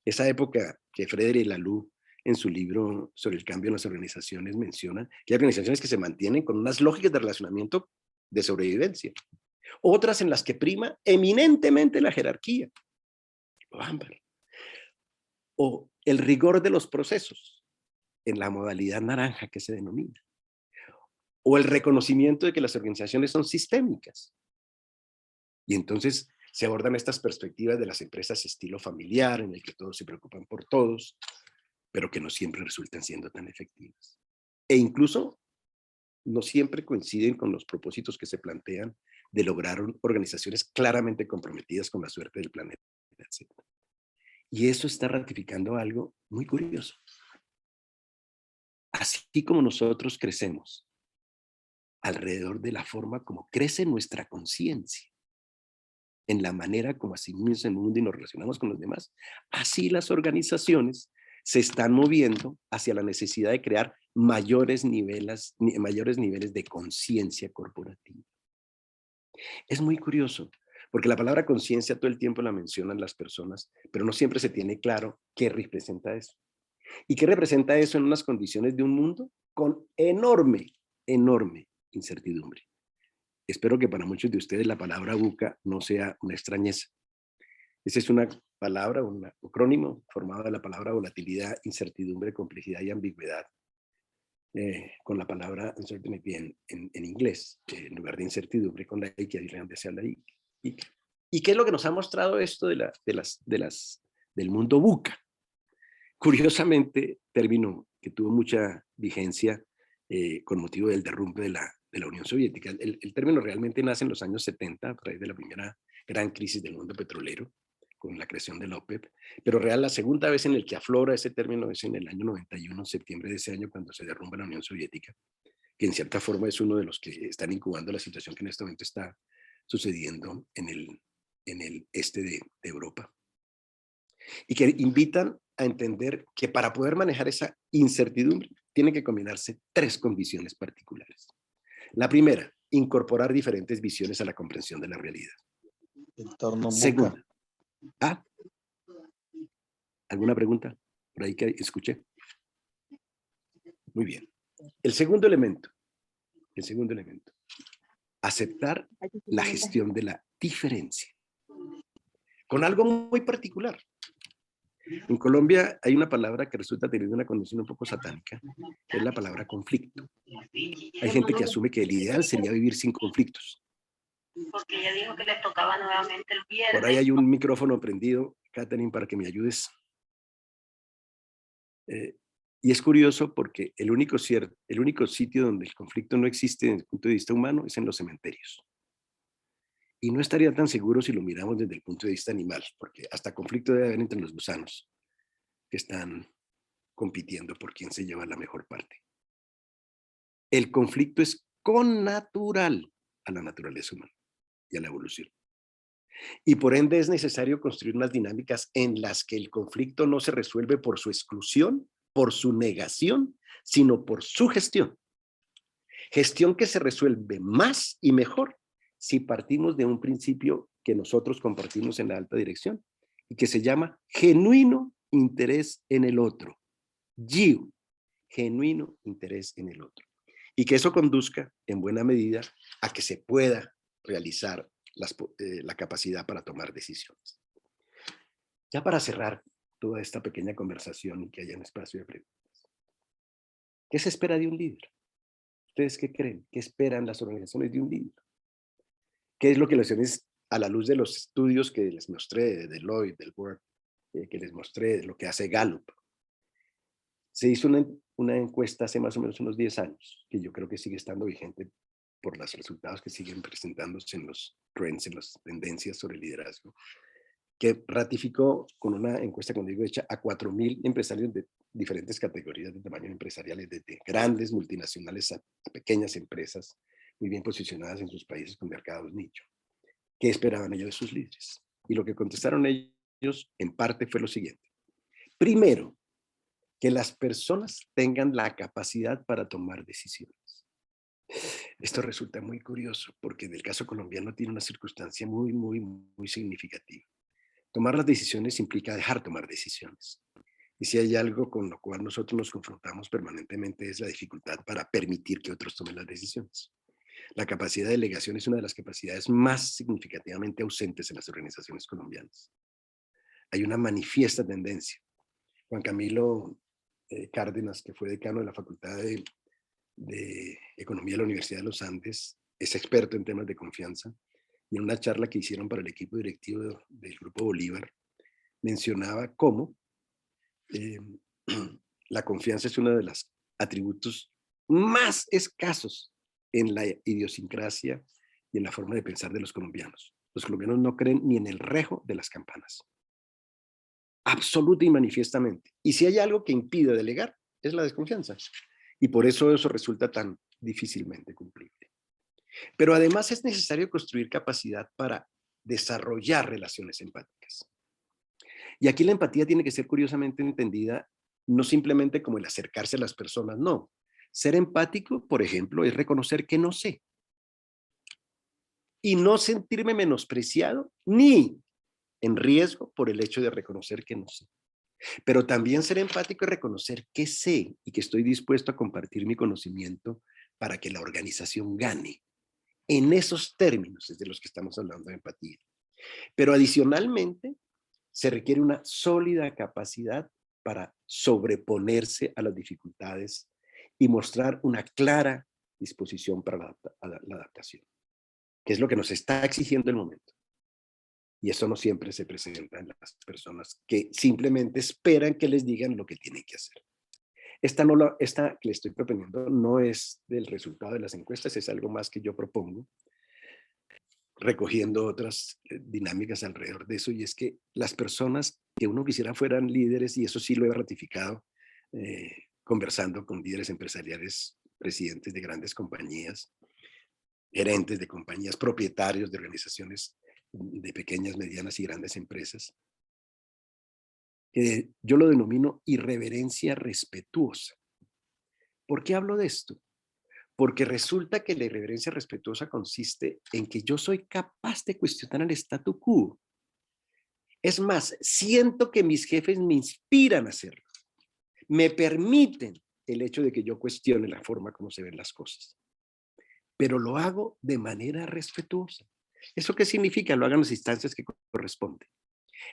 Esa época que Frédéric Laloux en su libro sobre el cambio en las organizaciones menciona que hay organizaciones que se mantienen con unas lógicas de relacionamiento de sobrevivencia, otras en las que prima eminentemente la jerarquía, o el rigor de los procesos, en la modalidad naranja que se denomina, o el reconocimiento de que las organizaciones son sistémicas. Y entonces se abordan estas perspectivas de las empresas estilo familiar, en el que todos se preocupan por todos, pero que no siempre resultan siendo tan efectivas. E incluso no siempre coinciden con los propósitos que se plantean de lograr organizaciones claramente comprometidas con la suerte del planeta, etc. Y eso está ratificando algo muy curioso. Así como nosotros crecemos alrededor de la forma como crece nuestra conciencia, en la manera como asumimos el mundo y nos relacionamos con los demás, así las organizaciones se están moviendo hacia la necesidad de crear mayores niveles de conciencia corporativa. Es muy curioso, porque la palabra conciencia todo el tiempo la mencionan las personas, pero no siempre se tiene claro qué representa eso. ¿Y qué representa eso en unas condiciones de un mundo con enorme incertidumbre? Espero que para muchos de ustedes la palabra VUCA no sea una extrañeza. Esa es una palabra, un acrónimo formado de la palabra volatilidad, incertidumbre, complejidad y ambigüedad, con la palabra uncertainty en inglés, en lugar de incertidumbre con la I, que ahí donde se habla I. ¿Y qué es lo que nos ha mostrado esto del mundo VUCA? Curiosamente, término que tuvo mucha vigencia con motivo del derrumbe de la Unión Soviética. El término realmente nace en los años 70, a través de la primera gran crisis del mundo petrolero, con la creación de la OPEP, pero la segunda vez en el que aflora ese término es en el año 91, en septiembre de ese año, cuando se derrumba la Unión Soviética, que en cierta forma es uno de los que están incubando la situación que en este momento está sucediendo en el este de Europa. Y que invitan a entender que para poder manejar esa incertidumbre tienen que combinarse tres condiciones particulares. La primera, incorporar diferentes visiones a la comprensión de la realidad. Segunda. ¿Alguna pregunta por ahí que escuché? Muy bien. El segundo elemento, aceptar la gestión de la diferencia, con algo muy particular. En Colombia hay una palabra que resulta tener una condición un poco satánica, que es la palabra conflicto. Hay gente que asume que el ideal sería vivir sin conflictos. Porque ella dijo que le tocaba nuevamente el viernes. Por ahí hay un micrófono prendido, Catherine, para que me ayudes. Y es curioso porque el único sitio donde el conflicto no existe desde el punto de vista humano es en los cementerios. Y no estaría tan seguro si lo miramos desde el punto de vista animal, porque hasta conflicto debe haber entre los gusanos que están compitiendo por quién se lleva la mejor parte. El conflicto es connatural a la naturaleza humana y a la evolución. Y por ende es necesario construir unas dinámicas en las que el conflicto no se resuelve por su exclusión, por su negación, sino por su gestión. Gestión que se resuelve más y mejor si partimos de un principio que nosotros compartimos en la alta dirección y que se llama genuino interés en el otro. GIU, genuino interés en el otro. y que eso conduzca en buena medida a que se pueda realizar la capacidad para tomar decisiones. Ya para cerrar toda esta pequeña conversación y que haya un espacio de preguntas. ¿Qué se espera de un líder? ¿Ustedes qué creen? ¿Qué esperan las organizaciones de un líder? ¿Qué es lo que les es a la luz de los estudios que les mostré de Deloitte, del World, que les mostré, de lo que hace Gallup? Se hizo una encuesta hace más o menos unos 10 años, que yo creo que sigue estando vigente por los resultados que siguen presentándose en los trends, en las tendencias sobre liderazgo, que ratificó con una encuesta, como digo, hecha a 4.000 empresarios de diferentes categorías de tamaño empresariales, desde grandes multinacionales a pequeñas empresas muy bien posicionadas en sus países con mercados nicho. ¿Qué esperaban ellos de sus líderes? Y lo que contestaron ellos en parte fue lo siguiente. Primero, que las personas tengan la capacidad para tomar decisiones. Esto resulta muy curioso porque en el caso colombiano tiene una circunstancia muy significativa. Tomar las decisiones implica dejar tomar decisiones. Y si hay algo con lo cual nosotros nos confrontamos permanentemente es la dificultad para permitir que otros tomen las decisiones. La capacidad de delegación es una de las capacidades más significativamente ausentes en las organizaciones colombianas. Hay una manifiesta tendencia. Juan Camilo Cárdenas, que fue decano de la Facultad de Economía de la Universidad de los Andes, es experto en temas de confianza, y en una charla que hicieron para el equipo directivo del Grupo Bolívar, mencionaba cómo la confianza es uno de los atributos más escasos en la idiosincrasia y en la forma de pensar de los colombianos. Los colombianos no creen ni en el rejo de las campanas. Absoluta y manifiestamente. Y si hay algo que impide delegar, es la desconfianza. Y por eso resulta tan difícilmente cumplible. Pero además es necesario construir capacidad para desarrollar relaciones empáticas. Y aquí la empatía tiene que ser curiosamente entendida no simplemente como el acercarse a las personas, no. Ser empático, por ejemplo, es reconocer que no sé. Y no sentirme menospreciado ni en riesgo por el hecho de reconocer que no sé. Pero también ser empático es reconocer que sé y que estoy dispuesto a compartir mi conocimiento para que la organización gane. En esos términos es de los que estamos hablando de empatía. Pero adicionalmente, se requiere una sólida capacidad para sobreponerse a las dificultades y mostrar una clara disposición para la adaptación, que es lo que nos está exigiendo el momento. Y eso no siempre se presenta en las personas que simplemente esperan que les digan lo que tienen que hacer. Esta que le estoy proponiendo no es del resultado de las encuestas, es algo más que yo propongo, recogiendo otras dinámicas alrededor de eso, y es que las personas que uno quisiera fueran líderes, y eso sí lo he ratificado conversando con líderes empresariales, presidentes de grandes compañías, gerentes de compañías, propietarios de organizaciones de pequeñas, medianas y grandes empresas, que yo lo denomino irreverencia respetuosa. ¿Por qué hablo de esto? Porque resulta que la irreverencia respetuosa consiste en que yo soy capaz de cuestionar el statu quo. Es más, siento que mis jefes me inspiran a hacerlo. Me permiten el hecho de que yo cuestione la forma como se ven las cosas. Pero lo hago de manera respetuosa. ¿Eso qué significa? Lo hago en las instancias que corresponden.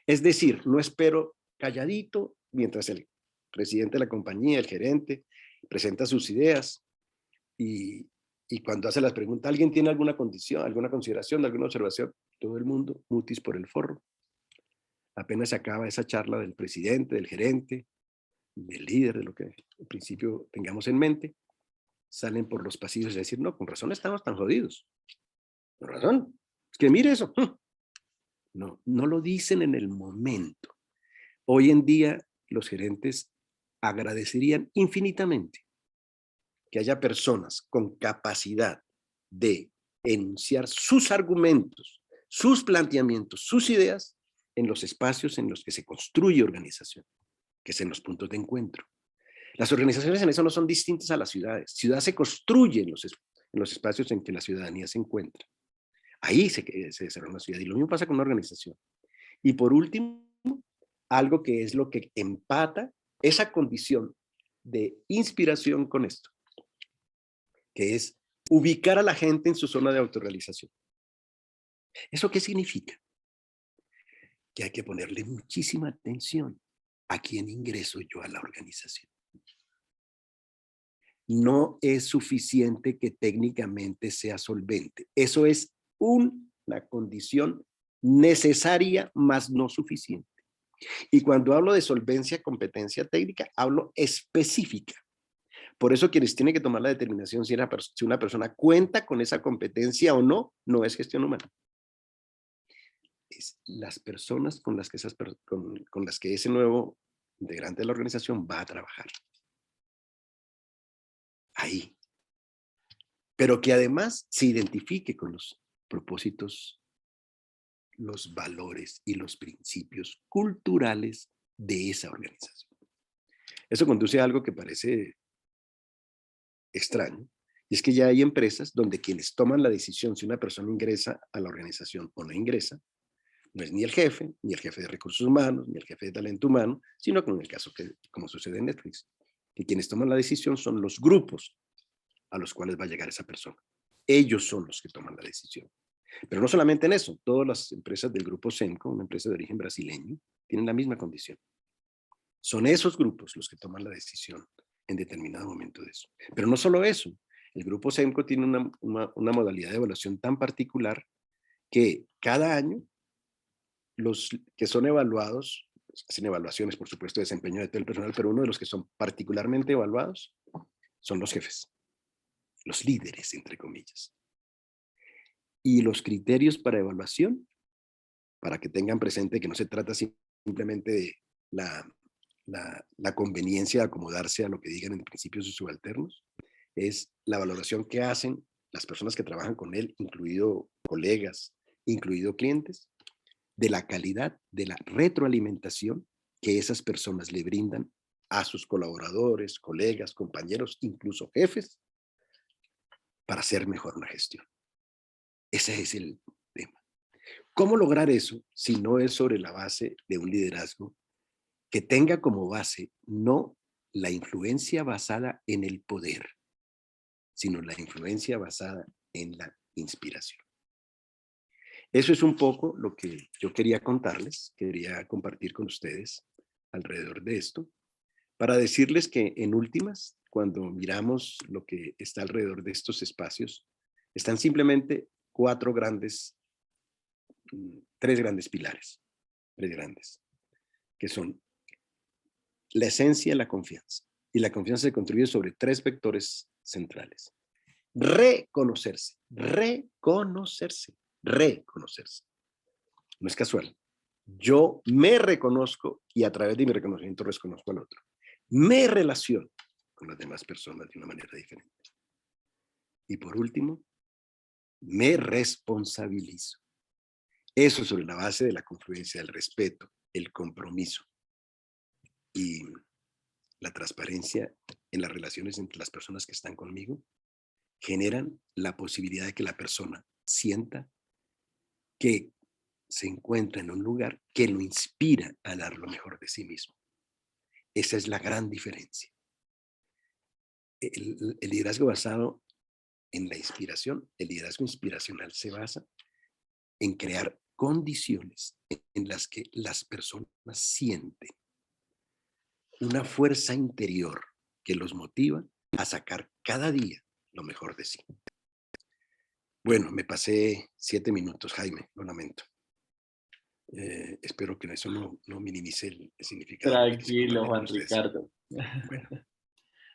Es decir, no espero calladito mientras el presidente de la compañía, el gerente, presenta sus ideas y cuando hace las preguntas, ¿alguien tiene alguna condición, alguna consideración, alguna observación? Todo el mundo, mutis por el forro. Apenas se acaba esa charla del presidente, del gerente, del líder, de lo que en principio tengamos en mente, salen por los pasillos y decir, no, con razón estamos tan jodidos. Con razón. Es que mire eso. No, no lo dicen en el momento. Hoy en día los gerentes agradecerían infinitamente que haya personas con capacidad de enunciar sus argumentos, sus planteamientos, sus ideas en los espacios en los que se construye organización, que es en los puntos de encuentro. Las organizaciones en eso no son distintas a las ciudades. Ciudad se construye en los espacios en que la ciudadanía se encuentra. Ahí se desarrolla una ciudad y lo mismo pasa con una organización. Y por último, algo que es lo que empata esa condición de inspiración con esto. que es ubicar a la gente en su zona de autorrealización. ¿Eso qué significa? Que hay que ponerle muchísima atención a quién ingreso yo a la organización. No es suficiente que técnicamente sea solvente. Eso es una condición necesaria, mas no suficiente. Y cuando hablo de solvencia, competencia técnica, hablo específica. Por eso quienes tienen que tomar la determinación si una persona cuenta con esa competencia o no, no es gestión humana. Es las personas con las que ese nuevo integrante de la organización va a trabajar. Ahí. Pero que además se identifique con los propósitos, los valores y los principios culturales de esa organización. Eso conduce a algo que parece extraño, y es que ya hay empresas donde quienes toman la decisión si una persona ingresa a la organización o no ingresa, no es ni el jefe de recursos humanos, ni el jefe de talento humano, sino como en el caso que, como sucede en Netflix, que quienes toman la decisión son los grupos a los cuales va a llegar esa persona. Ellos son los que toman la decisión. Pero no solamente en eso, todas las empresas del grupo Semco, una empresa de origen brasileño, tienen la misma condición. Son esos grupos los que toman la decisión en determinado momento de eso. Pero no solo eso, el grupo Semco tiene una modalidad de evaluación tan particular que cada año los que son evaluados, hacen evaluaciones, por supuesto, de desempeño de todo el personal, pero uno de los que son particularmente evaluados son los jefes, los líderes, entre comillas. Y los criterios para evaluación, para que tengan presente que no se trata simplemente de la conveniencia de acomodarse a lo que digan en principio sus subalternos, es la valoración que hacen las personas que trabajan con él, incluido colegas, incluido clientes, de la calidad de la retroalimentación que esas personas le brindan a sus colaboradores, colegas, compañeros, incluso jefes, para hacer mejor una gestión. Ese es el tema. ¿Cómo lograr eso si no es sobre la base de un liderazgo que tenga como base no la influencia basada en el poder, sino la influencia basada en la inspiración? Eso es un poco lo que yo quería contarles, quería compartir con ustedes alrededor de esto, para decirles que en últimas, cuando miramos lo que está alrededor de estos espacios, están simplemente tres grandes pilares, que son la esencia y la confianza. Y la confianza se construye sobre tres vectores centrales. Reconocerse. No es casual. Yo me reconozco y a través de mi reconocimiento reconozco al otro. Me relaciono con las demás personas de una manera diferente. Y por último, me responsabilizo. Eso sobre la base de la confluencia del respeto, el compromiso y la transparencia en las relaciones entre las personas que están conmigo, generan la posibilidad de que la persona sienta que se encuentra en un lugar que lo inspira a dar lo mejor de sí mismo. Esa es la gran diferencia. El liderazgo basado en la inspiración, el liderazgo inspiracional se basa en crear condiciones en las que las personas sienten una fuerza interior que los motiva a sacar cada día lo mejor de sí. Bueno, me pasé 7 minutos, Jaime, lo lamento. Espero que eso no minimice el significado. Tranquilo, Juan Ricardo. Bueno.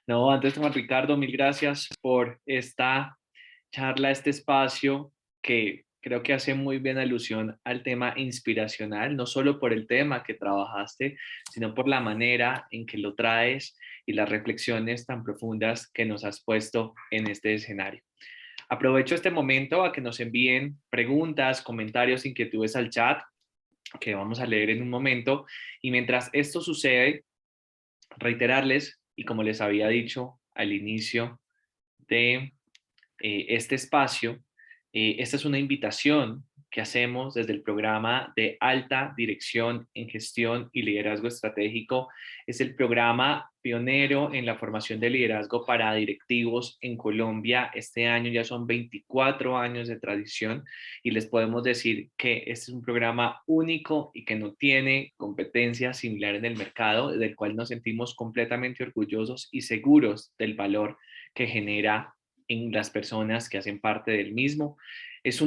No, antes, Juan Ricardo, mil gracias por esta charla, este espacio que creo que hace muy bien alusión al tema inspiracional, no solo por el tema que trabajaste, sino por la manera en que lo traes y las reflexiones tan profundas que nos has puesto en este escenario. Aprovecho este momento a que nos envíen preguntas, comentarios, inquietudes al chat, que vamos a leer en un momento. Y mientras esto sucede, reiterarles, y como les había dicho al inicio de este espacio, esta es una invitación que hacemos desde el programa de alta dirección en gestión y liderazgo estratégico. Es el programa pionero en la formación de liderazgo para directivos en Colombia. Este año ya son 24 años de tradición y les podemos decir que este es un programa único y que no tiene competencia similar en el mercado, del cual nos sentimos completamente orgullosos y seguros del valor que genera en las personas que hacen parte del mismo. Es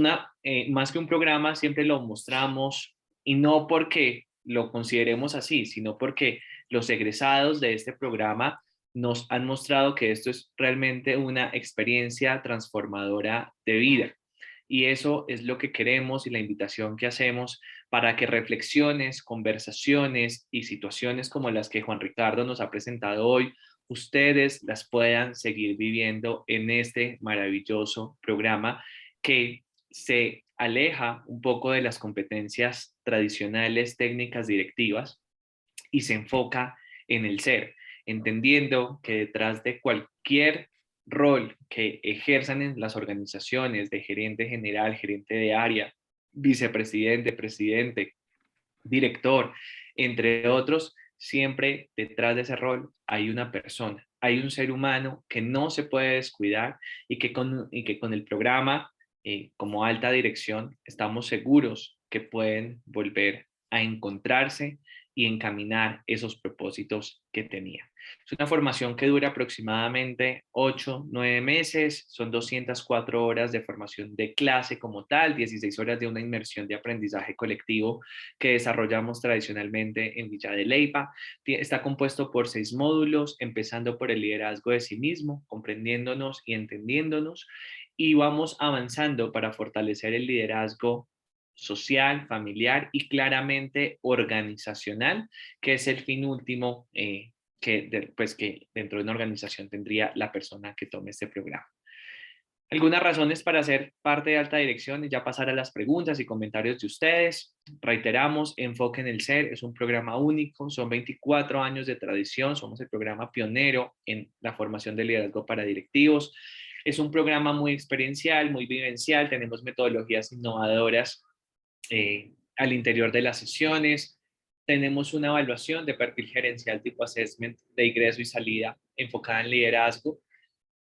más que un programa, siempre lo mostramos, y no porque lo consideremos así, sino porque los egresados de este programa nos han mostrado que esto es realmente una experiencia transformadora de vida. Y eso es lo que queremos y la invitación que hacemos para que reflexiones, conversaciones y situaciones como las que Juan Ricardo nos ha presentado hoy, ustedes las puedan seguir viviendo en este maravilloso programa que se aleja un poco de las competencias tradicionales, técnicas, directivas, y se enfoca en el ser, entendiendo que detrás de cualquier rol que ejerzan en las organizaciones de gerente general, gerente de área, vicepresidente, presidente, director, entre otros, siempre detrás de ese rol hay una persona, hay un ser humano que no se puede descuidar y que con el programa como alta dirección estamos seguros que pueden volver a encontrarse y encaminar esos propósitos que tenían. Es una formación que dura aproximadamente 8, 9 meses, son 204 horas de formación de clase como tal, 16 horas de una inmersión de aprendizaje colectivo que desarrollamos tradicionalmente en Villa de Leyva. Está compuesto por 6 módulos, empezando por el liderazgo de sí mismo, comprendiéndonos y entendiéndonos, y vamos avanzando para fortalecer el liderazgo social, familiar y claramente organizacional, que es el fin último que dentro de una organización tendría la persona que tome este programa. Algunas razones para ser parte de alta dirección y ya pasar a las preguntas y comentarios de ustedes. Reiteramos, Enfoque en el Ser es un programa único, son 24 años de tradición, somos el programa pionero en la formación de liderazgo para directivos. Es un programa muy experiencial, muy vivencial, tenemos metodologías innovadoras al interior de las sesiones. Tenemos una evaluación de perfil gerencial tipo assessment de ingreso y salida enfocada en liderazgo.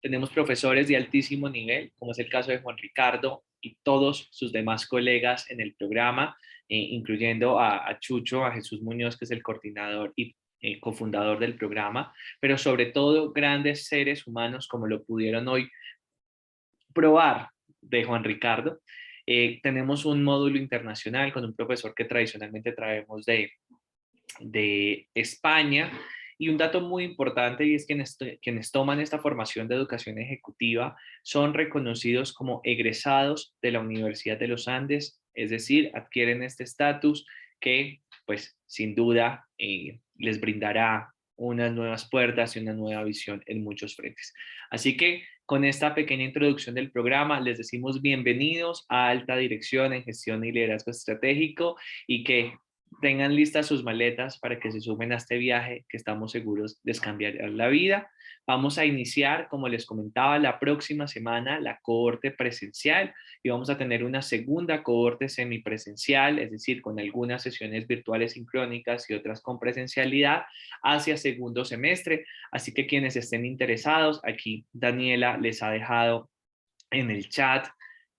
Tenemos profesores de altísimo nivel, como es el caso de Juan Ricardo y todos sus demás colegas en el programa, incluyendo a Chucho, a Jesús Muñoz, que es el coordinador y cofundador del programa, pero sobre todo grandes seres humanos como lo pudieron hoy probar de Juan Ricardo. Tenemos un módulo internacional con un profesor que tradicionalmente traemos de España. Y un dato muy importante, y es que quienes toman esta formación de educación ejecutiva son reconocidos como egresados de la Universidad de los Andes, es decir, adquieren este estatus que pues sin duda les brindará unas nuevas puertas y una nueva visión en muchos frentes. Así que con esta pequeña introducción del programa les decimos bienvenidos a Alta Dirección en Gestión y Liderazgo Estratégico, y que tengan listas sus maletas para que se sumen a este viaje que estamos seguros les cambiará la vida. Vamos a iniciar, como les comentaba, la próxima semana la cohorte presencial, y vamos a tener una segunda cohorte semipresencial, es decir, con algunas sesiones virtuales sincrónicas y otras con presencialidad hacia segundo semestre. Así que quienes estén interesados, aquí Daniela les ha dejado en el chat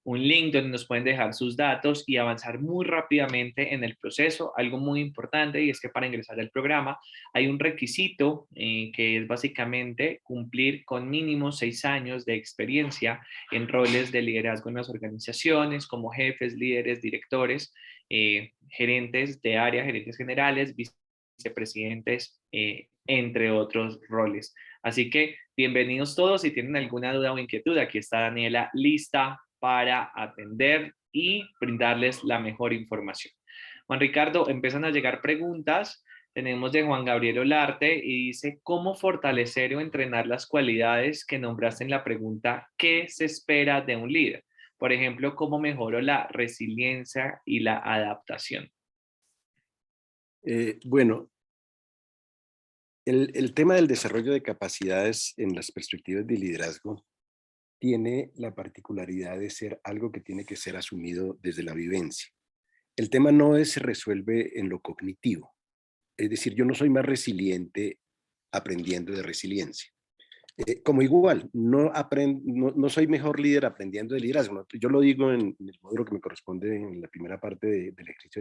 un link donde nos pueden dejar sus datos y avanzar muy rápidamente en el proceso. Algo muy importante, y es que para ingresar al programa hay un requisito que es básicamente cumplir con mínimo 6 años de experiencia en roles de liderazgo en las organizaciones, como jefes, líderes, directores, gerentes de área, gerentes generales, vicepresidentes, entre otros roles. Así que bienvenidos todos. Si tienen alguna duda o inquietud, aquí está Daniela lista para atender y brindarles la mejor información. Juan Ricardo, empiezan a llegar preguntas. Tenemos de Juan Gabriel Olarte y dice, ¿cómo fortalecer o entrenar las cualidades que nombraste en la pregunta ¿qué se espera de un líder? Por ejemplo, ¿cómo mejoro la resiliencia y la adaptación? Bueno, el tema del desarrollo de capacidades en las perspectivas de liderazgo tiene la particularidad de ser algo que tiene que ser asumido desde la vivencia. El tema no se resuelve en lo cognitivo. Es decir, yo no soy más resiliente aprendiendo de resiliencia. Como igual, no soy mejor líder aprendiendo de liderazgo. ¿No? Yo lo digo en el módulo que me corresponde en la primera parte del ejercicio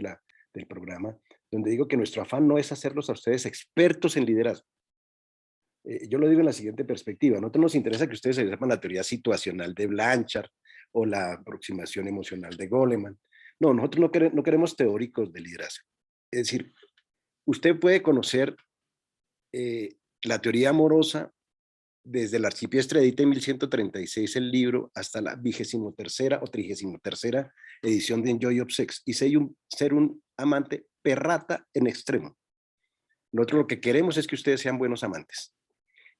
del programa, donde digo que nuestro afán no es hacerlos a ustedes expertos en liderazgo. Yo lo digo en la siguiente perspectiva. A nosotros nos interesa que ustedes sepan la teoría situacional de Blanchard o la aproximación emocional de Goleman. No, nosotros no queremos teóricos de liderazgo. Es decir, usted puede conocer la teoría amorosa desde el archipiélastre edita en 1136 el libro hasta la 23ª o 33ª edición de Enjoy of Sex y ser un amante perrata en extremo. Nosotros lo que queremos es que ustedes sean buenos amantes.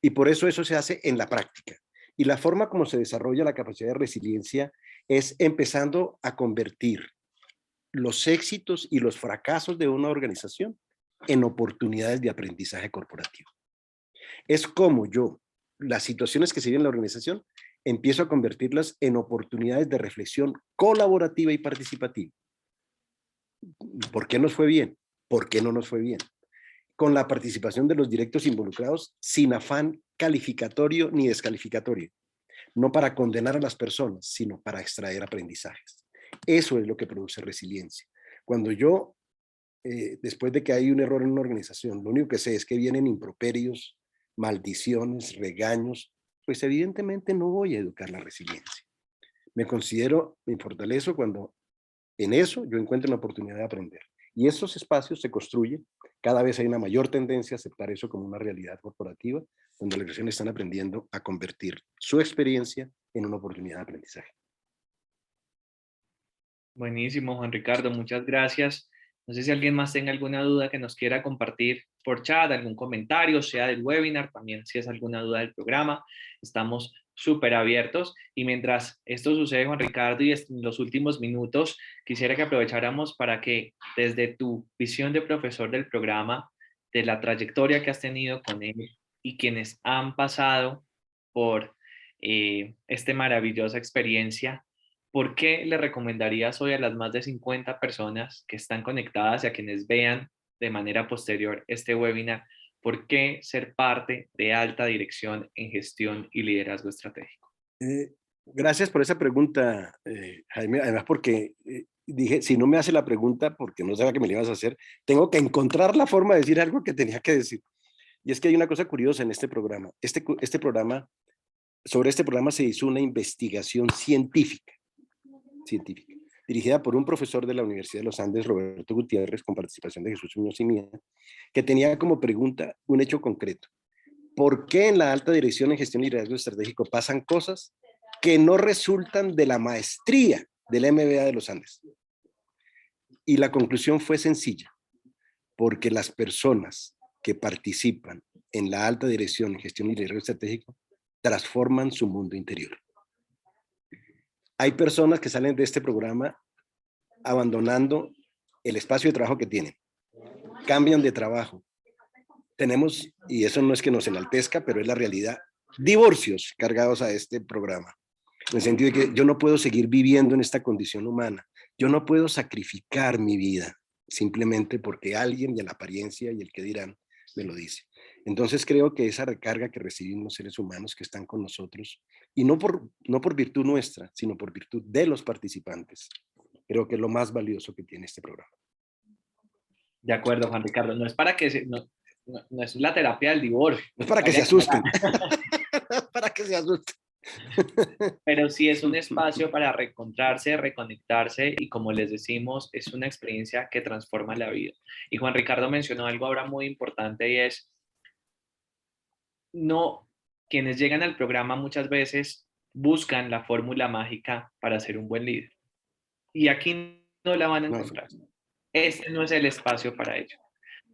Y por eso se hace en la práctica. Y la forma como se desarrolla la capacidad de resiliencia es empezando a convertir los éxitos y los fracasos de una organización en oportunidades de aprendizaje corporativo. Es como yo, las situaciones que se viven en la organización, empiezo a convertirlas en oportunidades de reflexión colaborativa y participativa. ¿Por qué nos fue bien? ¿Por qué no nos fue bien? Con la participación de los directos involucrados, sin afán calificatorio ni descalificatorio. No para condenar a las personas, sino para extraer aprendizajes. Eso es lo que produce resiliencia. Cuando yo, después de que hay un error en una organización, lo único que sé es que vienen improperios, maldiciones, regaños, pues evidentemente no voy a educar la resiliencia. Me fortalezco cuando en eso yo encuentro una oportunidad de aprender. Y esos espacios se construyen, cada vez hay una mayor tendencia a aceptar eso como una realidad corporativa, donde las organizaciones están aprendiendo a convertir su experiencia en una oportunidad de aprendizaje. Buenísimo, Juan Ricardo, muchas gracias. No sé si alguien más tenga alguna duda que nos quiera compartir por chat, algún comentario, sea del webinar, también si es alguna duda del programa, estamos súper abiertos. Y mientras esto sucede, Juan Ricardo, y en los últimos minutos, quisiera que aprovecháramos para que desde tu visión de profesor del programa, de la trayectoria que has tenido con él y quienes han pasado por esta maravillosa experiencia, ¿por qué le recomendarías hoy a las más de 50 personas que están conectadas y a quienes vean de manera posterior este webinar, por qué ser parte de alta dirección en gestión y liderazgo estratégico? Gracias por esa pregunta, Jaime. Además, porque dije, si no me hace la pregunta, porque no sabía que me la ibas a hacer, tengo que encontrar la forma de decir algo que tenía que decir. Y es que hay una cosa curiosa en este programa. Sobre este programa se hizo una investigación científica, dirigida por un profesor de la Universidad de los Andes, Roberto Gutiérrez, con participación de Jesús Muñoz y mía, que tenía como pregunta un hecho concreto. ¿Por qué en la alta dirección en gestión y liderazgo estratégico pasan cosas que no resultan de la maestría del MBA de los Andes? Y la conclusión fue sencilla, porque las personas que participan en la alta dirección en gestión y liderazgo estratégico transforman su mundo interior. Hay personas que salen de este programa abandonando el espacio de trabajo que tienen, cambian de trabajo. Tenemos, y eso no es que nos enaltezca, pero es la realidad, divorcios cargados a este programa. En el sentido de que yo no puedo seguir viviendo en esta condición humana. Yo no puedo sacrificar mi vida simplemente porque alguien y a la apariencia y el que dirán me lo dice. Entonces creo que esa recarga que recibimos los seres humanos que están con nosotros, y no por virtud nuestra, sino por virtud de los participantes, creo que es lo más valioso que tiene este programa. De acuerdo, Juan Ricardo. No es para que no es la terapia del divorcio. No es para que se asusten. Para que se asusten. Pero sí es un espacio para reencontrarse, reconectarse y como les decimos, es una experiencia que transforma la vida. Y Juan Ricardo mencionó algo ahora muy importante y es, no, quienes llegan al programa muchas veces buscan la fórmula mágica para ser un buen líder. Y aquí no la van a encontrar. Este no es el espacio para ello.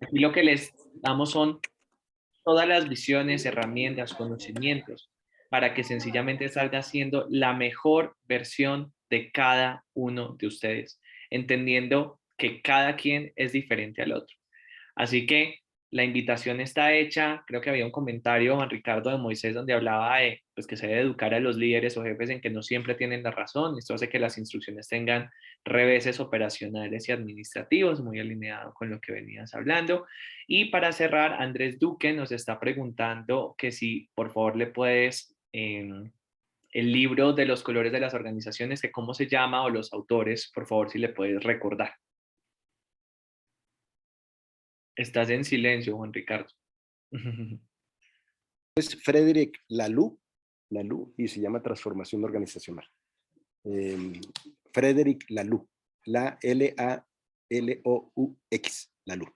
Aquí lo que les damos son todas las visiones, herramientas, conocimientos para que sencillamente salga siendo la mejor versión de cada uno de ustedes, entendiendo que cada quien es diferente al otro. Así que la invitación está hecha. Creo que había un comentario, Juan Ricardo, de Moisés, donde hablaba de pues, que se debe educar a los líderes o jefes en que no siempre tienen la razón. Esto hace que las instrucciones tengan reveses operacionales y administrativos, muy alineado con lo que venías hablando. Y para cerrar, Andrés Duque nos está preguntando que si por favor le puedes... el libro de los colores de las organizaciones, que cómo se llama, o los autores, por favor, si le puedes recordar. Estás en silencio, Juan Ricardo. Es Frederick Laloux, y se llama Transformación Organizacional. Frederick Laloux, L-A-L-O-U-X, Laloux.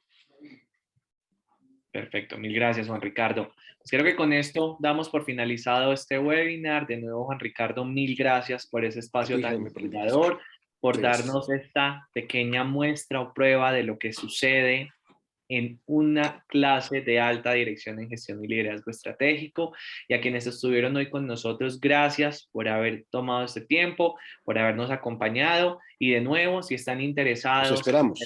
Perfecto, mil gracias, Juan Ricardo. Pues creo que con esto damos por finalizado este webinar. De nuevo, Juan Ricardo, mil gracias por ese espacio tan inspirador, por darnos esta pequeña muestra o prueba de lo que sucede en una clase de alta dirección en gestión y liderazgo estratégico. Y a quienes estuvieron hoy con nosotros, gracias por haber tomado este tiempo, por habernos acompañado. Y de nuevo, si están interesados... Los esperamos.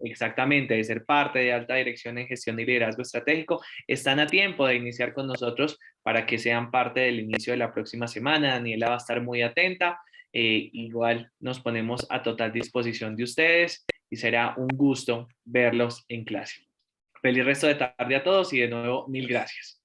Exactamente, de ser parte de alta dirección en gestión y liderazgo estratégico, están a tiempo de iniciar con nosotros para que sean parte del inicio de la próxima semana. Daniela va a estar muy atenta. Igual nos ponemos a total disposición de ustedes y será un gusto verlos en clase. Feliz resto de tarde a todos y de nuevo, mil gracias.